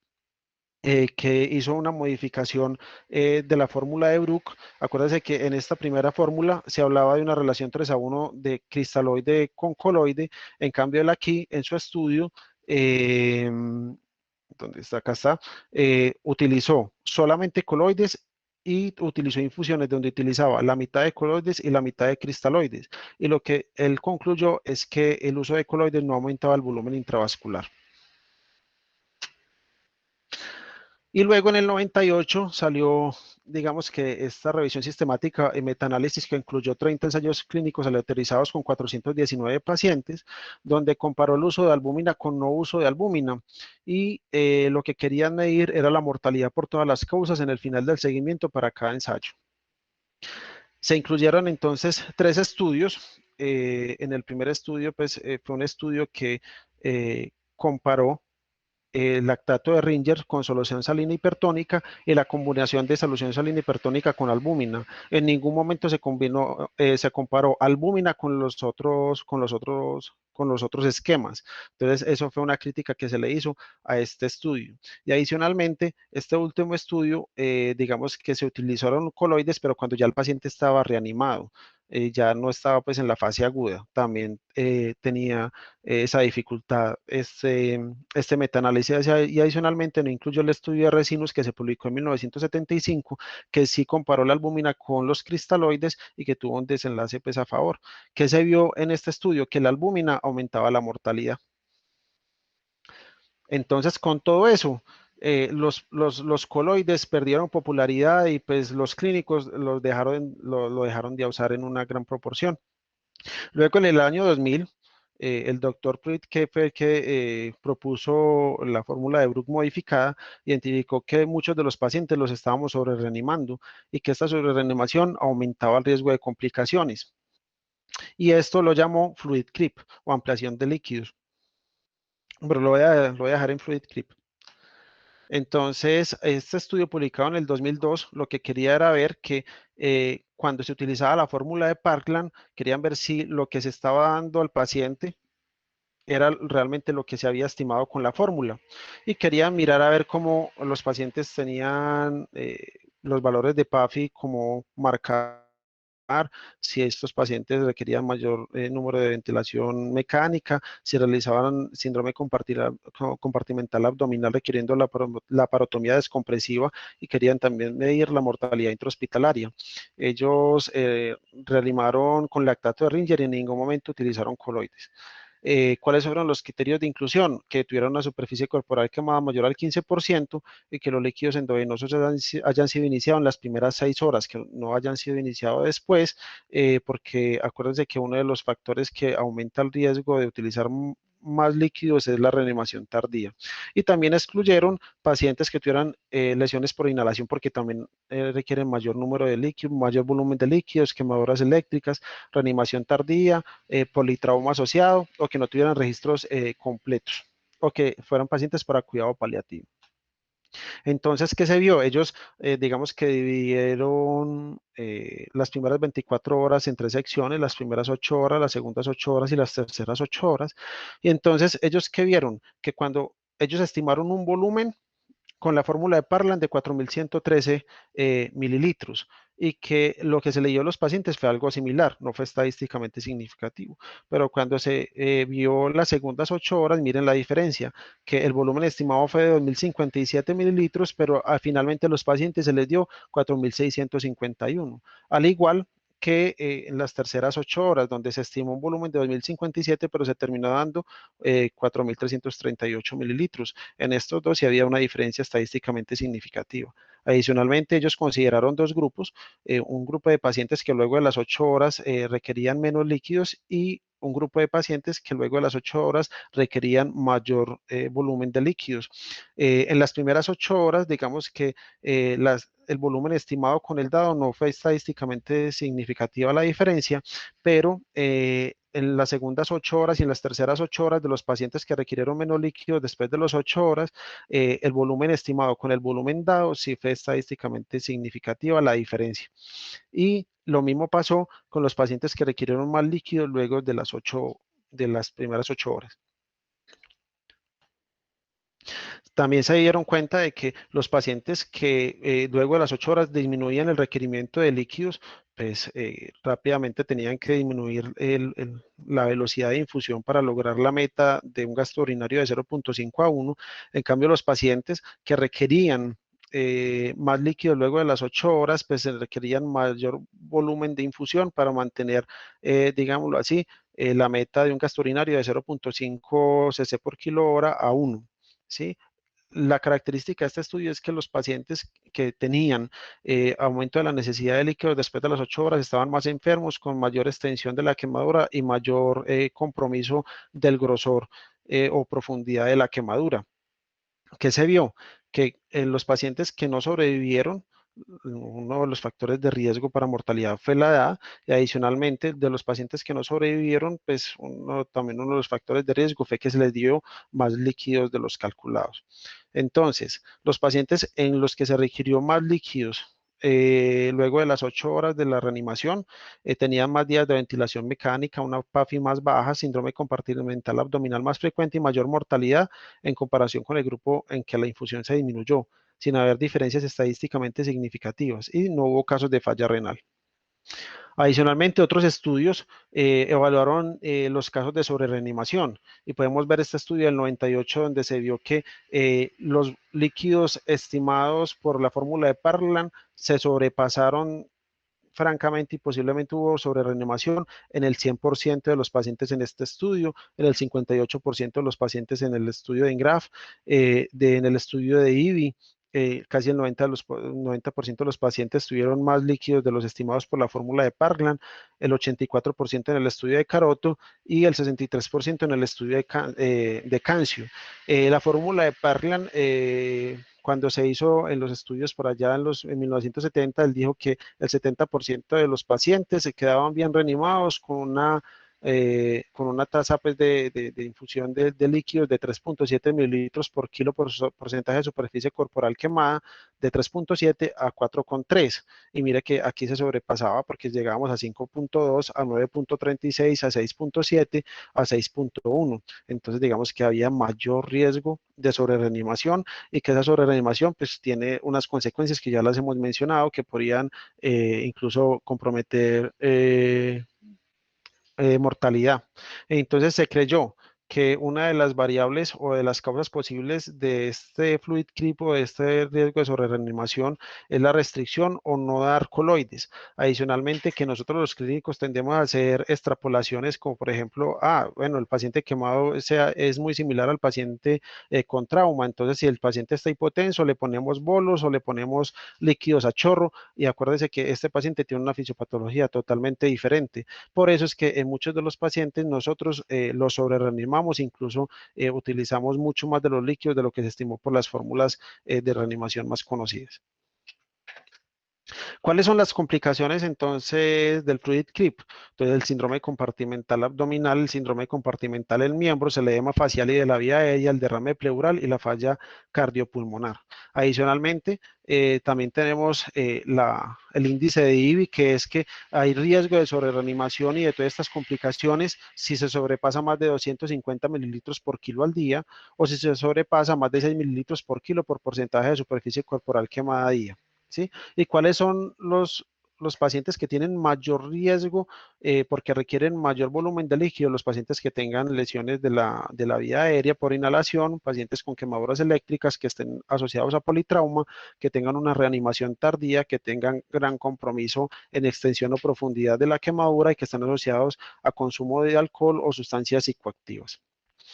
que hizo una modificación de la fórmula de Brook. Acuérdense que en esta primera fórmula se hablaba de una relación 3:1 de cristaloide con coloide. En cambio, él aquí en su estudio, ¿dónde está? Acá está, utilizó solamente coloides y utilizó infusiones donde utilizaba la mitad de coloides y la mitad de cristaloides. Y lo que él concluyó es que el uso de coloides no aumentaba el volumen intravascular. Y luego en el 98 salió, digamos que esta revisión sistemática y metaanálisis que incluyó 30 ensayos clínicos aleatorizados con 419 pacientes, donde comparó el uso de albúmina con no uso de albúmina. Y lo que querían medir era la mortalidad por todas las causas en el final del seguimiento para cada ensayo. Se incluyeron entonces 3 estudios. En el primer estudio, pues fue un estudio que comparó lactato de Ringer con solución salina hipertónica y la combinación de solución salina hipertónica con albúmina. En ningún momento se combinó, se comparó albúmina con los otros esquemas. Entonces, eso fue una crítica que se le hizo a este estudio. Y adicionalmente, este último estudio, digamos que se utilizaron coloides, pero cuando ya el paciente estaba reanimado, ya no estaba pues en la fase aguda, también tenía esa dificultad. Este metaanálisis y adicionalmente no incluyó el estudio de resinos que se publicó en 1975, que sí comparó la albúmina con los cristaloides y que tuvo un desenlace pues a favor. ¿Qué se vio en este estudio? Que la albúmina aumentaba la mortalidad. Entonces, con todo eso, los coloides perdieron popularidad y pues los clínicos lo dejaron de usar en una gran proporción. Luego, en el año 2000, el doctor Pruitt, que fue el que propuso la fórmula de Brook modificada, identificó que muchos de los pacientes los estábamos sobre reanimando y que esta sobre reanimación aumentaba el riesgo de complicaciones. Y esto lo llamó fluid creep o ampliación de líquidos. Pero lo voy a dejar en fluid creep. Entonces, este estudio publicado en el 2002, lo que quería era ver que cuando se utilizaba la fórmula de Parkland, querían ver si lo que se estaba dando al paciente era realmente lo que se había estimado con la fórmula. Y querían mirar a ver cómo los pacientes tenían los valores de PAFI como marcar si estos pacientes requerían mayor número de ventilación mecánica, si realizaban síndrome compartimental abdominal requiriendo la parotomía descompresiva y querían también medir la mortalidad intrahospitalaria. Ellos reanimaron con lactato de Ringer y en ningún momento utilizaron coloides. ¿Cuáles fueron los criterios de inclusión? Que tuvieran una superficie corporal quemada mayor al 15% y que los líquidos endovenosos hayan sido iniciados en las primeras 6 horas, que no hayan sido iniciados después, porque acuérdense que uno de los factores que aumenta el riesgo de utilizar más líquidos es la reanimación tardía. Y también excluyeron pacientes que tuvieran lesiones por inhalación porque también requieren mayor número de líquidos, mayor volumen de líquidos, quemaduras eléctricas, reanimación tardía, politrauma asociado o que no tuvieran registros completos o que fueran pacientes para cuidado paliativo. Entonces, ¿qué se vio? Ellos, digamos que dividieron las primeras 24 horas en 3 secciones, las primeras 8 horas, las segundas 8 horas y las terceras 8 horas. Y entonces, ¿ellos qué vieron? Que cuando ellos estimaron un volumen con la fórmula de Parland de 4.113 mililitros. y que lo que se le dio a los pacientes fue algo similar, no fue estadísticamente significativo. Pero cuando se vio las segundas 8 horas, miren la diferencia, que el volumen estimado fue de 2.057 mililitros, pero finalmente a los pacientes se les dio 4.651, al igual que en las terceras 8 horas, donde se estimó un volumen de 2.057, pero se terminó dando 4.338 mililitros. En estos dos sí había una diferencia estadísticamente significativa. Adicionalmente, ellos consideraron dos grupos, un grupo de pacientes que luego de las 8 horas requerían menos líquidos y un grupo de pacientes que luego de las 8 horas requerían mayor volumen de líquidos. En las primeras 8 horas, digamos que el volumen estimado con el dado no fue estadísticamente significativa la diferencia, pero en las segundas 8 horas y en las terceras 8 horas de los pacientes que requirieron menos líquidos después de las 8 horas, el volumen estimado con el volumen dado sí fue estadísticamente significativa la diferencia. Y lo mismo pasó con los pacientes que requirieron más líquidos luego de las primeras 8 horas. También se dieron cuenta de que los pacientes que luego de las 8 horas disminuían el requerimiento de líquidos, pues rápidamente tenían que disminuir la velocidad de infusión para lograr la meta de un gasto urinario de 0.5 a 1. En cambio, los pacientes que requerían más líquidos luego de las 8 horas, pues se requerían mayor volumen de infusión para mantener, digámoslo así, la meta de un gasto urinario de 0.5 cc por kilo hora a 1. ¿Sí? La característica de este estudio es que los pacientes que tenían aumento de la necesidad de líquidos después de las 8 horas estaban más enfermos, con mayor extensión de la quemadura y mayor compromiso del grosor o profundidad de la quemadura. ¿Qué se vio? Que en los pacientes que no sobrevivieron, uno de los factores de riesgo para mortalidad fue la edad, y adicionalmente de los pacientes que no sobrevivieron, pues también uno de los factores de riesgo fue que se les dio más líquidos de los calculados. Entonces, los pacientes en los que se requirió más líquidos luego de las 8 horas de la reanimación, tenían más días de ventilación mecánica, una PAFI más baja, síndrome compartimental abdominal más frecuente y mayor mortalidad en comparación con el grupo en que la infusión se disminuyó, sin haber diferencias estadísticamente significativas, y no hubo casos de falla renal. Adicionalmente, otros estudios evaluaron los casos de sobrereanimación, y podemos ver este estudio del 98 donde se vio que los líquidos estimados por la fórmula de Parland se sobrepasaron francamente, y posiblemente hubo sobrereanimación en el 100% de los pacientes en este estudio, en el 58% de los pacientes en el estudio de ENGRAF, en el estudio de IBI. Casi el 90% de los pacientes tuvieron más líquidos de los estimados por la fórmula de Parkland, el 84% en el estudio de Caroto y el 63% en el estudio de Cancio. La fórmula de Parkland, cuando se hizo en los estudios por allá en 1970, él dijo que el 70% de los pacientes se quedaban bien reanimados con una tasa pues, de infusión de líquidos de 3.7 mililitros por kilo por porcentaje de superficie corporal quemada, de 3.7 a 4.3. Y mire que aquí se sobrepasaba porque llegábamos a 5.2, a 9.36, a 6.7, a 6.1. Entonces digamos que había mayor riesgo de sobrereanimación, y que esa sobrereanimación pues tiene unas consecuencias que ya las hemos mencionado, que podrían incluso comprometer mortalidad. Entonces se creyó que una de las variables o de las causas posibles de este fluid creep o de este riesgo de sobrereanimación es la restricción o no dar coloides. Adicionalmente, que nosotros los clínicos tendemos a hacer extrapolaciones como por ejemplo, bueno, el paciente quemado es muy similar al paciente con trauma. Entonces, si el paciente está hipotenso, le ponemos bolos o le ponemos líquidos a chorro, y acuérdense que este paciente tiene una fisiopatología totalmente diferente. Por eso es que en muchos de los pacientes nosotros los sobrereanimamos, incluso utilizamos mucho más de los líquidos de lo que se estimó por las fórmulas de reanimación más conocidas. ¿Cuáles son las complicaciones entonces del fluid creep? Entonces el síndrome compartimental abdominal, el síndrome compartimental del miembro, el edema facial y de la vía aérea, el derrame pleural y la falla cardiopulmonar. Adicionalmente, también tenemos el índice de IBI, que es que hay riesgo de sobrereanimación y de todas estas complicaciones si se sobrepasa más de 250 mililitros por kilo al día, o si se sobrepasa más de 6 mililitros por kilo por porcentaje de superficie corporal quemada a día. ¿Sí? ¿Y cuáles son los pacientes que tienen mayor riesgo porque requieren mayor volumen de líquido, los pacientes que tengan lesiones de la vía aérea por inhalación, pacientes con quemaduras eléctricas que estén asociados a politrauma, que tengan una reanimación tardía, que tengan gran compromiso en extensión o profundidad de la quemadura y que están asociados a consumo de alcohol o sustancias psicoactivas.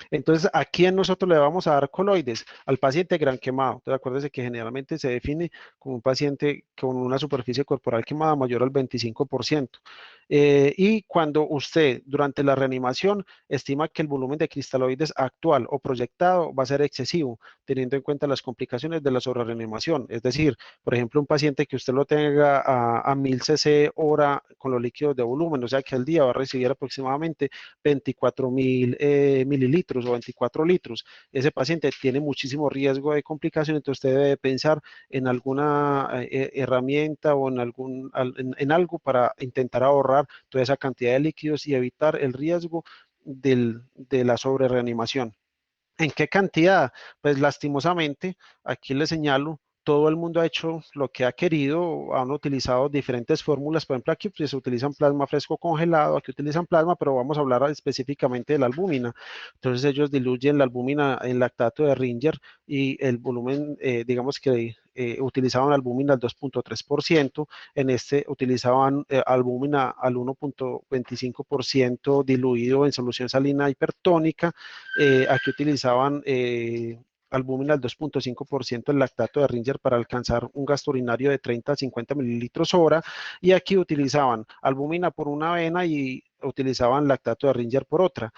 Entonces, ¿a quién nosotros le vamos a dar coloides? Al paciente gran quemado. Entonces, acuérdese que generalmente se define como un paciente con una superficie corporal quemada mayor al 25%. Y cuando usted durante la reanimación estima que el volumen de cristaloides actual o proyectado va a ser excesivo, teniendo en cuenta las complicaciones de la sobrereanimación. Es decir, por ejemplo, un paciente que usted lo tenga a 1000 cc hora con los líquidos de volumen, o sea que al día va a recibir aproximadamente 24.000 mililitros o 24 litros. Ese paciente tiene muchísimo riesgo de complicación, entonces usted debe pensar en alguna herramienta o en algo para intentar ahorrar toda esa cantidad de líquidos y evitar el riesgo de la sobrereanimación. ¿En qué cantidad? Pues lastimosamente, aquí le señalo, todo el mundo ha hecho lo que ha querido, han utilizado diferentes fórmulas, por ejemplo, aquí pues, se utilizan plasma fresco congelado, aquí utilizan plasma, pero vamos a hablar específicamente de la albúmina. Entonces ellos diluyen la albúmina en lactato de Ringer y el volumen, digamos que utilizaban albúmina al 2.3%, en este utilizaban albúmina al 1.25% diluido en solución salina hipertónica, aquí utilizaban albúmina al 2.5% el lactato de Ringer para alcanzar un gasto urinario de 30 a 50 mililitros hora, y aquí utilizaban albúmina por una vena y utilizaban lactato de Ringer por otra.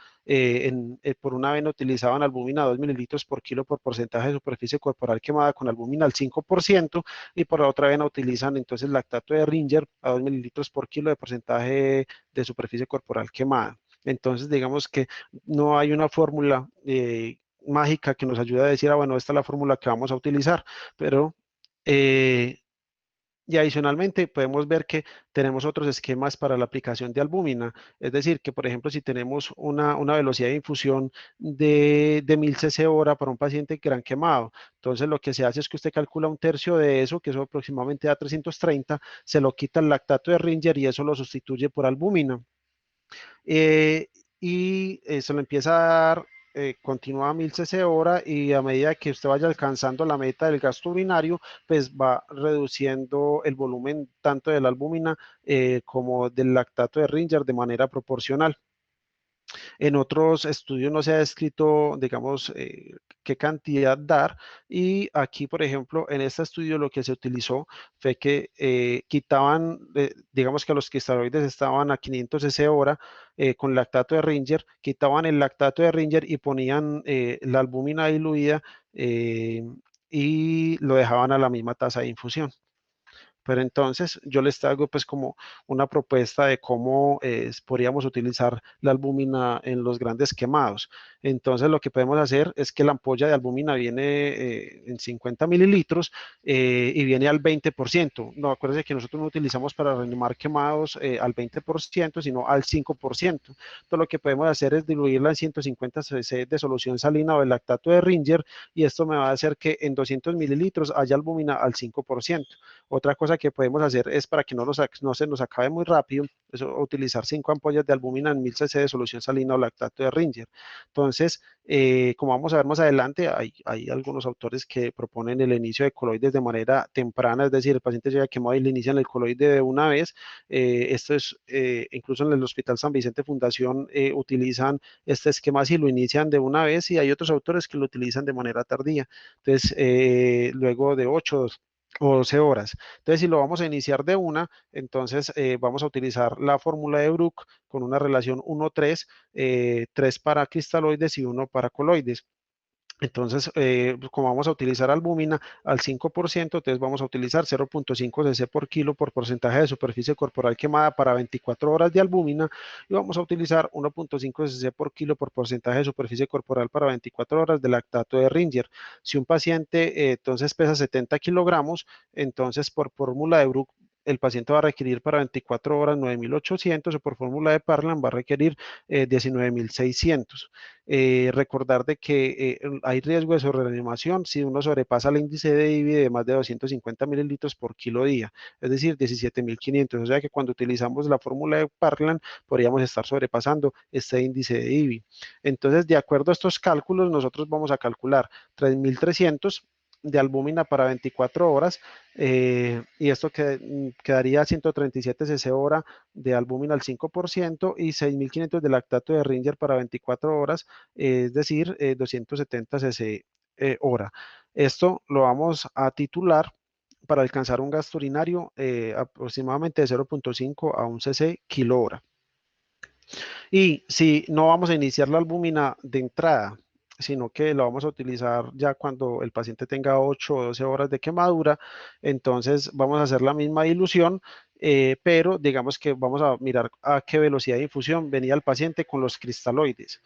Por una vena utilizaban albúmina 2 mililitros por kilo por porcentaje de superficie corporal quemada con albúmina al 5%, y por la otra vena utilizan entonces lactato de Ringer a 2 mililitros por kilo de porcentaje de superficie corporal quemada. Entonces, digamos que no hay una fórmula mágica que nos ayude a decir, ah, bueno, esta es la fórmula que vamos a utilizar, pero eh, y adicionalmente podemos ver que tenemos otros esquemas para la aplicación de albúmina, es decir, que por ejemplo si tenemos una velocidad de infusión de 1000 cc hora para un paciente gran quemado, entonces lo que se hace es que usted calcula un tercio de eso, que eso aproximadamente da 330, se lo quita el lactato de Ringer y eso lo sustituye por albúmina. eh, y se lo empieza a dar, continúa a 1000 cc hora y a medida que usted vaya alcanzando la meta del gasto urinario, pues va reduciendo el volumen tanto de la albúmina como del lactato de Ringer de manera proporcional. En otros estudios no se ha descrito, digamos, qué cantidad dar, y aquí, por ejemplo, en este estudio lo que se utilizó fue que quitaban, digamos que los cristaloides estaban a 500 cc hora con lactato de Ringer, quitaban el lactato de Ringer y ponían la albúmina diluida eh, y lo dejaban a la misma tasa de infusión. Pero entonces yo les traigo pues como una propuesta de cómo podríamos utilizar la albúmina en los grandes quemados. Entonces lo que podemos hacer es que la ampolla de albúmina viene en 50 mililitros y viene al 20%. No, acuérdense que nosotros no utilizamos para reanimar quemados al 20%, sino al 5%. Entonces lo que podemos hacer es diluirla en 150 cc de solución salina o de lactato de Ringer, y esto me va a hacer que en 200 mililitros haya albúmina al 5%. Otra cosa que podemos hacer es para que no se nos acabe muy rápido, es utilizar 5 ampollas de albúmina en 1000 cc de solución salina o lactato de Ringer. Entonces, como vamos a ver más adelante, hay algunos autores que proponen el inicio de coloides de manera temprana, es decir, el paciente llega quemado y le inician el coloide de una vez. Esto es, incluso en el Hospital San Vicente Fundación utilizan este esquema y lo inician de una vez, y hay otros autores que lo utilizan de manera tardía. Entonces, luego de 8 o 12 horas. Entonces, si lo vamos a iniciar de una, entonces vamos a utilizar la fórmula de Brook con una relación 1-3, 3 para cristaloides y 1 para coloides. Entonces, como vamos a utilizar albúmina al 5%, entonces vamos a utilizar 0.5 cc por kilo por porcentaje de superficie corporal quemada para 24 horas de albúmina, y vamos a utilizar 1.5 cc por kilo por porcentaje de superficie corporal para 24 horas de lactato de Ringer. Si un paciente entonces pesa 70 kilogramos, entonces por fórmula de Brook el paciente va a requerir para 24 horas 9.800 o por fórmula de Parlan va a requerir 19.600. Recordar de que hay riesgo de sobreanimación si uno sobrepasa el índice de IBI de más de 250 mililitros por kilo día, es decir, 17.500. O sea que cuando utilizamos la fórmula de Parlan podríamos estar sobrepasando este índice de IBI. Entonces, de acuerdo a estos cálculos, nosotros vamos a calcular 3.300 de albúmina para 24 horas y esto quedaría 137 cc hora de albúmina al 5% y 6.500 de lactato de Ringer para 24 horas, es decir, 270 cc hora. Esto lo vamos a titular para alcanzar un gasto urinario aproximadamente de 0.5 a 1 cc kilo hora. Y si no vamos a iniciar la albúmina de entrada, sino que lo vamos a utilizar ya cuando el paciente tenga 8 o 12 horas de quemadura, entonces vamos a hacer la misma dilución, pero digamos que vamos a mirar a qué velocidad de infusión venía el paciente con los cristaloides.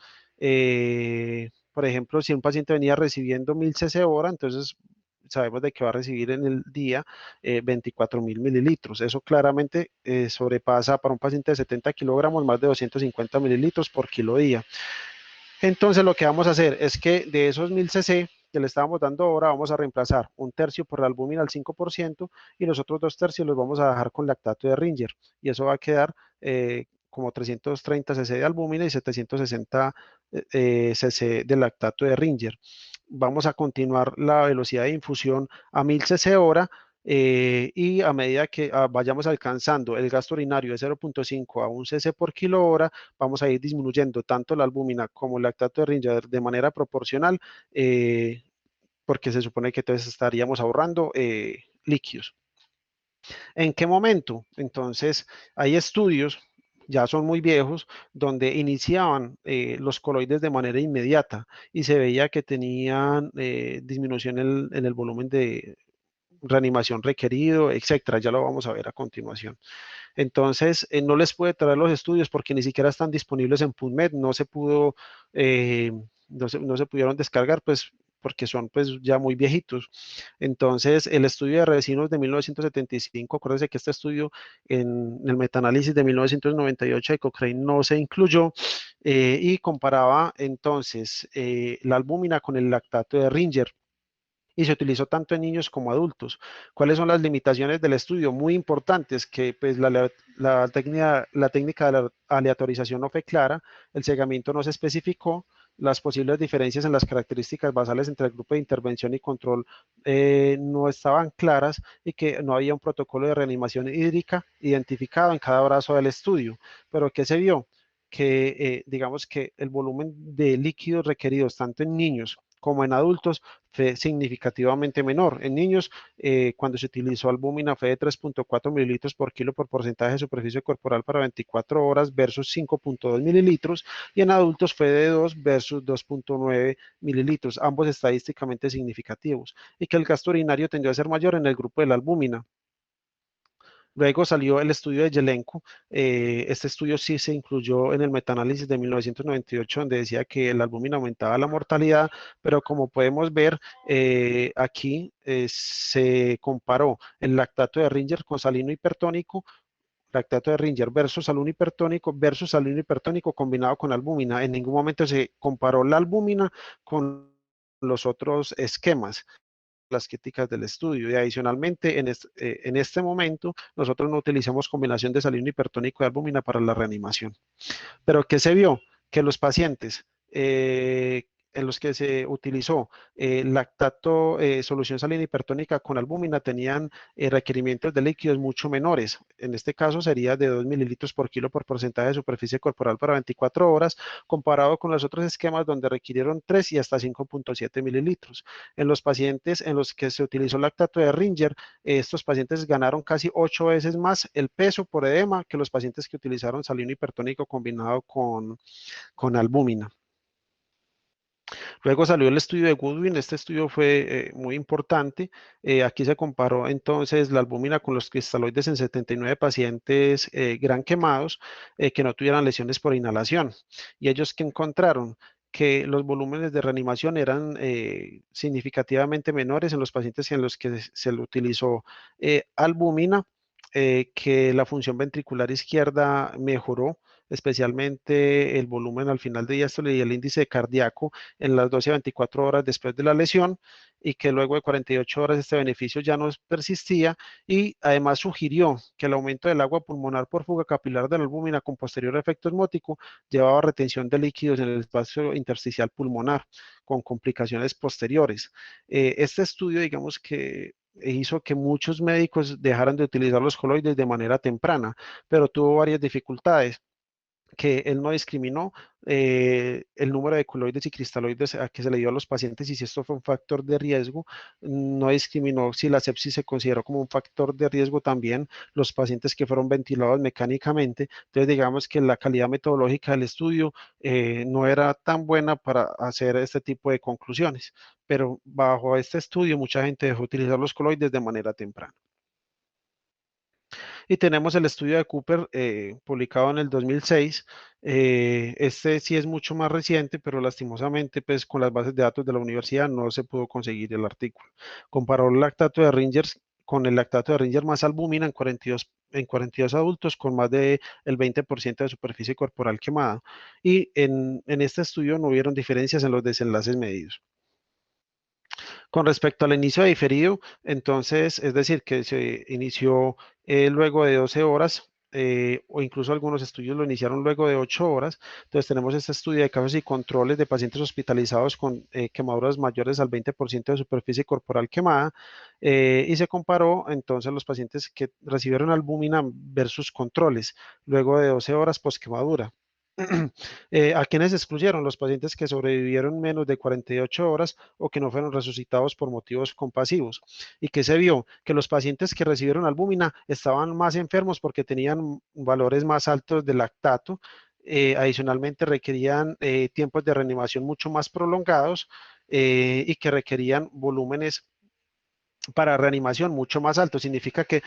Por ejemplo, si un paciente venía recibiendo 1000 cc hora, entonces sabemos de que va a recibir en el día 24.000 mililitros. Eso claramente sobrepasa para un paciente de 70 kilogramos más de 250 mililitros por kilo día. Entonces lo que vamos a hacer es que de esos 1000 cc que le estábamos dando ahora, vamos a reemplazar un tercio por la albúmina al 5% y los otros 2 tercios los vamos a dejar con lactato de Ringer. Y eso va a quedar como 330 cc de albúmina y 760 cc de lactato de Ringer. Vamos a continuar la velocidad de infusión a 1000 cc hora y a medida que vayamos alcanzando el gasto urinario de 0.5 a 1 cc por kilo hora, vamos a ir disminuyendo tanto la albúmina como el lactato de Ringer de manera proporcional, porque se supone que entonces estaríamos ahorrando líquidos. ¿En qué momento? Entonces, hay estudios, ya son muy viejos, donde iniciaban los coloides de manera inmediata y se veía que tenían disminución en el volumen de reanimación requerido, etcétera. Ya lo vamos a ver a continuación. Entonces, no les puede traer los estudios porque ni siquiera están disponibles en PubMed, no se pudo, eh, no se pudieron descargar, pues porque son pues ya muy viejitos. Entonces, el estudio de resinos de 1975, acuérdense que este estudio en el metaanálisis de 1998 de Cochrane no se incluyó y comparaba entonces la albúmina con el lactato de Ringer y se utilizó tanto en niños como adultos. ¿Cuáles son las limitaciones del estudio? Muy importantes, que pues la técnica de la aleatorización no fue clara, el cegamiento no se especificó, las posibles diferencias en las características basales entre el grupo de intervención y control no estaban claras y que no había un protocolo de reanimación hídrica identificado en cada brazo del estudio. ¿Pero qué se vio? Que digamos que el volumen de líquidos requeridos tanto en niños como en adultos fue significativamente menor. En niños, cuando se utilizó albúmina fue de 3.4 mililitros por kilo por porcentaje de superficie corporal para 24 horas versus 5.2 mililitros y en adultos fue de 2 versus 2.9 mililitros, ambos estadísticamente significativos, y que el gasto urinario tendió a ser mayor en el grupo de la albúmina. Luego salió el estudio de Yelenko. Este estudio sí se incluyó en el metaanálisis de 1998, donde decía que el albúmina aumentaba la mortalidad, pero como podemos ver, aquí se comparó el lactato de Ringer con salino hipertónico, lactato de Ringer versus salino hipertónico combinado con albúmina. En ningún momento se comparó la albúmina con los otros esquemas, las críticas del estudio. Y adicionalmente, en este momento, nosotros no utilizamos combinación de salino hipertónico y albúmina para la reanimación. Pero ¿qué se vio? Que los pacientes en los que se utilizó lactato, solución salina hipertónica con albúmina tenían requerimientos de líquidos mucho menores. En este caso sería de 2 mililitros por kilo por porcentaje de superficie corporal para 24 horas, comparado con los otros esquemas donde requirieron 3 y hasta 5.7 mililitros. En los pacientes en los que se utilizó lactato de Ringer, estos pacientes ganaron casi 8 veces más el peso por edema que los pacientes que utilizaron salino hipertónico combinado con albúmina. Luego salió el estudio de Goodwin. Este estudio fue muy importante. Aquí se comparó entonces la albúmina con los cristaloides en 79 pacientes gran quemados que no tuvieran lesiones por inhalación. Y ellos que encontraron que los volúmenes de reanimación eran significativamente menores en los pacientes en los que se le utilizó albúmina que la función ventricular izquierda mejoró, especialmente el volumen al final de diástole y el índice cardíaco en las 12 a 24 horas después de la lesión, y que luego de 48 horas este beneficio ya no persistía, y además sugirió que el aumento del agua pulmonar por fuga capilar de la albúmina con posterior efecto osmótico llevaba a retención de líquidos en el espacio intersticial pulmonar con complicaciones posteriores. Este estudio, digamos que hizo que muchos médicos dejaran de utilizar los coloides de manera temprana, pero tuvo varias dificultades, que él no discriminó el número de coloides y cristaloides a que se le dio a los pacientes y si esto fue un factor de riesgo. No discriminó si la sepsis se consideró como un factor de riesgo también los pacientes que fueron ventilados mecánicamente. Entonces, digamos que la calidad metodológica del estudio no era tan buena para hacer este tipo de conclusiones, pero bajo este estudio mucha gente dejó de utilizar los coloides de manera temprana. Y tenemos el estudio de Cooper publicado en el 2006. Este sí es mucho más reciente, pero lastimosamente, pues con las bases de datos de la universidad no se pudo conseguir el artículo. Comparó el lactato de Ringers con el lactato de Ringer más albúmina en 42 adultos con más del 20% de superficie corporal quemada. Y en este estudio no hubieron diferencias en los desenlaces medidos. Con respecto al inicio de diferido, entonces, es decir, que se inició luego de 12 horas, o incluso algunos estudios lo iniciaron luego de 8 horas. Entonces, tenemos este estudio de casos y controles de pacientes hospitalizados con quemaduras mayores al 20% de superficie corporal quemada, y se comparó entonces los pacientes que recibieron albúmina versus controles luego de 12 horas post quemadura. ¿A quienes excluyeron? Los pacientes que sobrevivieron menos de 48 horas o que no fueron resucitados por motivos compasivos. ¿Y qué se vio? Que los pacientes que recibieron albúmina estaban más enfermos porque tenían valores más altos de lactato. Adicionalmente requerían tiempos de reanimación mucho más prolongados, y que requerían volúmenes para reanimación mucho más alto. Significa que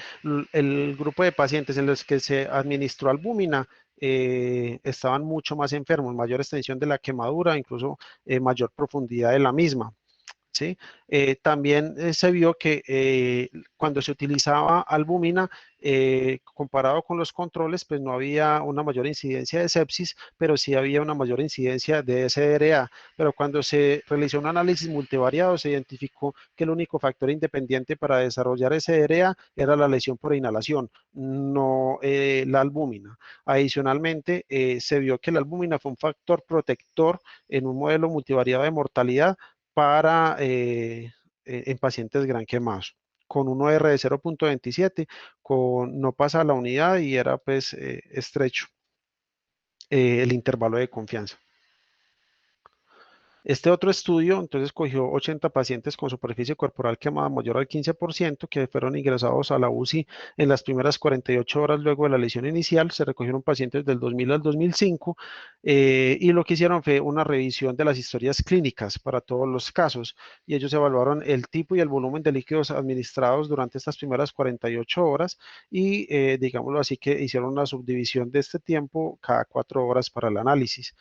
el grupo de pacientes en los que se administró albúmina estaban mucho más enfermos, mayor extensión de la quemadura, incluso mayor profundidad de la misma. ¿Sí? También se vio que cuando se utilizaba albúmina, comparado con los controles, pues no había una mayor incidencia de sepsis, pero sí había una mayor incidencia de SDRA. Pero cuando se realizó un análisis multivariado, se identificó que el único factor independiente para desarrollar SDRA era la lesión por inhalación, no la albúmina. Adicionalmente, se vio que la albúmina fue un factor protector en un modelo multivariado de mortalidad para en pacientes gran quemados, con un OR de 0.27, no pasa a la unidad y era pues estrecho el intervalo de confianza. Este otro estudio, entonces, cogió 80 pacientes con superficie corporal quemada mayor al 15% que fueron ingresados a la UCI en las primeras 48 horas luego de la lesión inicial. Se recogieron pacientes del 2000 al 2005, y lo que hicieron fue una revisión de las historias clínicas para todos los casos, y ellos evaluaron el tipo y el volumen de líquidos administrados durante estas primeras 48 horas y, digámoslo así, que hicieron una subdivisión de este tiempo cada 4 horas para el análisis.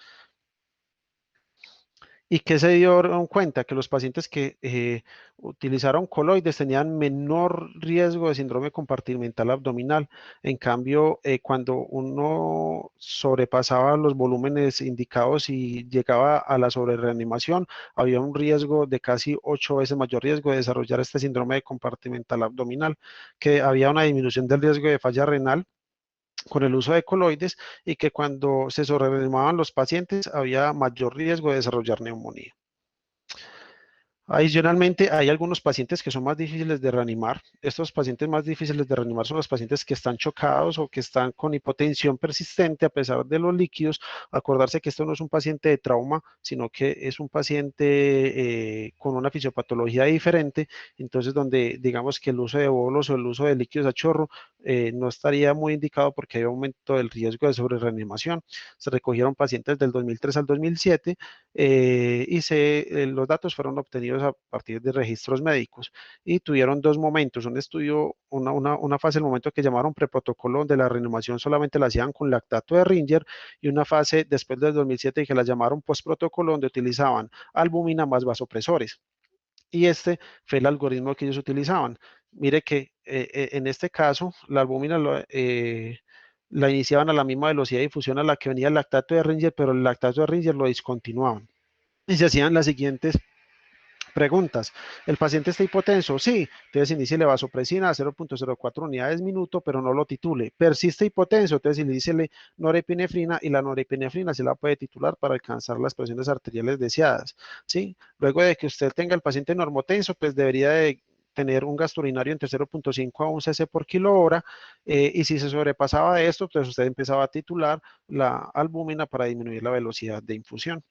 ¿Y qué se dieron cuenta? Que los pacientes que utilizaron coloides tenían menor riesgo de síndrome compartimental abdominal. En cambio, cuando uno sobrepasaba los volúmenes indicados y llegaba a la sobrereanimación, había un riesgo de casi 8 veces mayor riesgo de desarrollar este síndrome compartimental abdominal, que había una disminución del riesgo de falla renal con el uso de coloides, y que cuando se sobreanimaban los pacientes había mayor riesgo de desarrollar neumonía. Adicionalmente, hay algunos pacientes que son más difíciles de reanimar. Estos pacientes más difíciles de reanimar son los pacientes que están chocados o que están con hipotensión persistente a pesar de los líquidos. Acordarse que esto no es un paciente de trauma, sino que es un paciente con una fisiopatología diferente, entonces donde digamos que el uso de bolos o el uso de líquidos a chorro no estaría muy indicado porque hay aumento del riesgo de sobrereanimación. Se recogieron pacientes del 2003 al 2007, los datos fueron obtenidos a partir de registros médicos y tuvieron dos momentos, un estudio, una fase del momento que llamaron preprotocolo, donde la reanimación solamente la hacían con lactato de Ringer, y una fase después del 2007 que la llamaron postprotocolo, donde utilizaban albúmina más vasopresores. Y este fue el algoritmo que ellos utilizaban. Mire que en este caso, la albúmina la iniciaban a la misma velocidad de difusión a la que venía el lactato de Ringer, pero el lactato de Ringer lo discontinuaban. Y se hacían las siguientes preguntas. ¿El paciente está hipotenso? Sí. Entonces inicie vasopresina a 0.04 unidades minuto, pero no lo titule. ¿Persiste hipotenso? Entonces inicie norepinefrina y la norepinefrina se la puede titular para alcanzar las presiones arteriales deseadas. ¿Sí? Luego de que usted tenga el paciente normotenso, pues debería de tener un gasto urinario entre 0.5 a 1 cc por kilo hora, y si se sobrepasaba de esto, pues usted empezaba a titular la albúmina para disminuir la velocidad de infusión.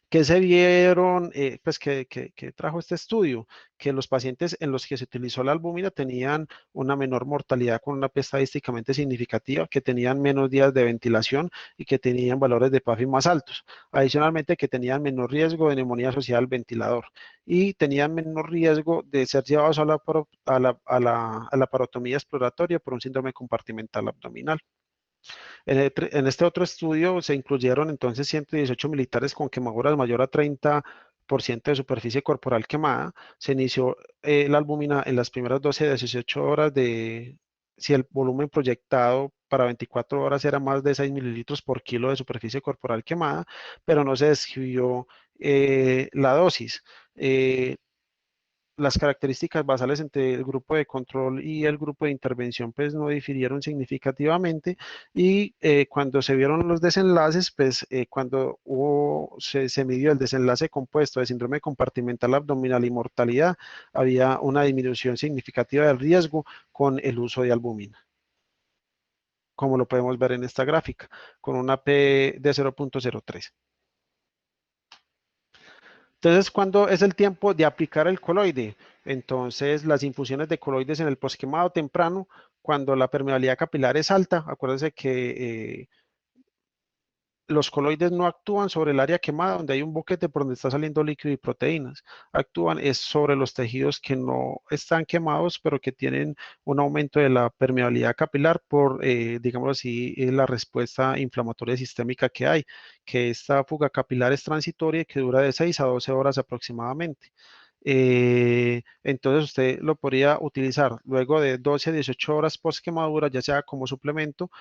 ¿Qué se vieron? Pues que trajo este estudio, que los pacientes en los que se utilizó la albúmina tenían una menor mortalidad con una P estadísticamente significativa, que tenían menos días de ventilación y que tenían valores de PAFI más altos. Adicionalmente, que tenían menor riesgo de neumonía asociada al ventilador y tenían menor riesgo de ser llevados a la parotomía exploratoria por un síndrome compartimental abdominal. En este otro estudio se incluyeron entonces 118 militares con quemaduras mayor a 30% de superficie corporal quemada. Se inició la albúmina en las primeras 12 de 18 horas si el volumen proyectado para 24 horas era más de 6 mililitros por kilo de superficie corporal quemada, pero no se describió la dosis. Eh, las características basales entre el grupo de control y el grupo de intervención pues no difirieron significativamente, y cuando se vieron los desenlaces, pues cuando se midió el desenlace compuesto de síndrome compartimental abdominal y mortalidad, había una disminución significativa del riesgo con el uso de albúmina, como lo podemos ver en esta gráfica, con una P de 0.03. Entonces, ¿cuándo es el tiempo de aplicar el coloide? Entonces, las infusiones de coloides en el posquemado temprano, cuando la permeabilidad capilar es alta, acuérdense que los coloides no actúan sobre el área quemada, donde hay un boquete por donde está saliendo líquido y proteínas. Actúan es sobre los tejidos que no están quemados, pero que tienen un aumento de la permeabilidad capilar por, digamos así, la respuesta inflamatoria sistémica que hay, que esta fuga capilar es transitoria y que dura de 6 a 12 horas aproximadamente. Entonces usted lo podría utilizar luego de 12 a 18 horas post quemadura, ya sea como suplemento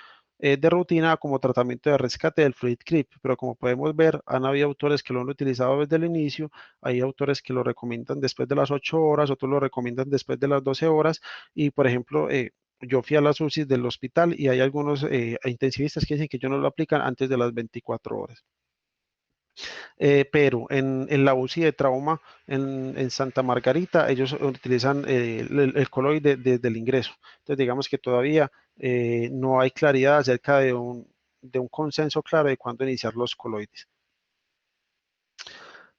de rutina, como tratamiento de rescate del fluid creep, pero como podemos ver, han habido autores que lo han utilizado desde el inicio, hay autores que lo recomiendan después de las 8 horas, otros lo recomiendan después de las 12 horas, y por ejemplo, yo fui a las UCI del hospital y hay algunos intensivistas que dicen que yo no lo aplican antes de las 24 horas. Pero en la UCI de trauma en Santa Margarita, ellos utilizan el coloide desde el ingreso. Entonces, digamos que todavía no hay claridad acerca de un consenso claro de cuándo iniciar los coloides.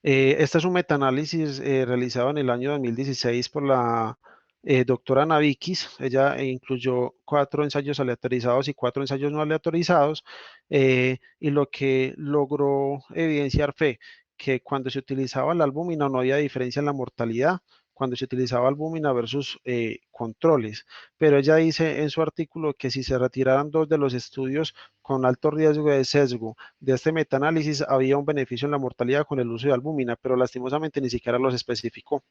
Este es un metaanálisis realizado en el año 2016 por la doctora Navikis. Ella incluyó 4 ensayos aleatorizados y 4 ensayos no aleatorizados, y lo que logró evidenciar fue que cuando se utilizaba la albúmina no había diferencia en la mortalidad cuando se utilizaba albúmina versus controles, pero ella dice en su artículo que si se retiraran 2 de los estudios con alto riesgo de sesgo de este metaanálisis, había un beneficio en la mortalidad con el uso de albúmina, pero lastimosamente ni siquiera los especificó.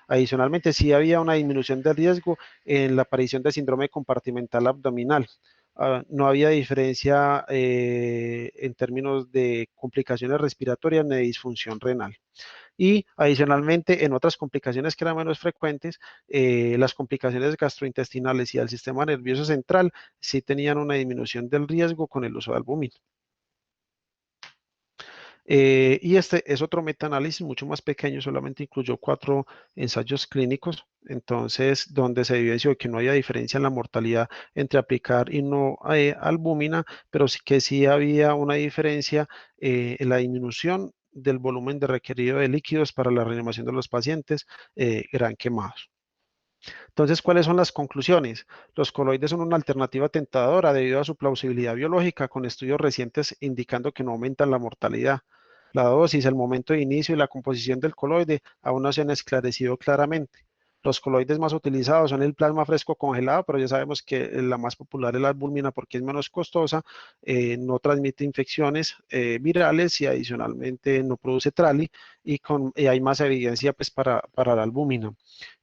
Adicionalmente, sí había una disminución de riesgo en la aparición de síndrome compartimental abdominal. No había diferencia en términos de complicaciones respiratorias ni de disfunción renal. Y adicionalmente, en otras complicaciones que eran menos frecuentes, las complicaciones gastrointestinales y del sistema nervioso central sí tenían una disminución del riesgo con el uso de albúmina. Y este es otro metaanálisis mucho más pequeño, solamente incluyó 4 ensayos clínicos, entonces donde se evidenció que no había diferencia en la mortalidad entre aplicar y no albúmina, pero sí que sí había una diferencia en la disminución del volumen de requerido de líquidos para la reanimación de los pacientes gran quemados. Entonces, ¿cuáles son las conclusiones? Los coloides son una alternativa tentadora debido a su plausibilidad biológica, con estudios recientes indicando que no aumentan la mortalidad. La dosis, el momento de inicio y la composición del coloide aún no se han esclarecido claramente. Los coloides más utilizados son el plasma fresco congelado, pero ya sabemos que la más popular es la albúmina porque es menos costosa, no transmite infecciones virales y adicionalmente no produce trali y hay más evidencia pues, para la albúmina.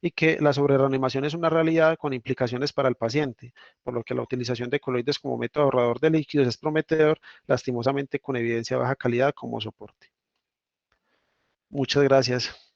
Y que la sobrereanimación es una realidad con implicaciones para el paciente, por lo que la utilización de coloides como método ahorrador de líquidos es prometedor, lastimosamente con evidencia de baja calidad como soporte. Muchas gracias.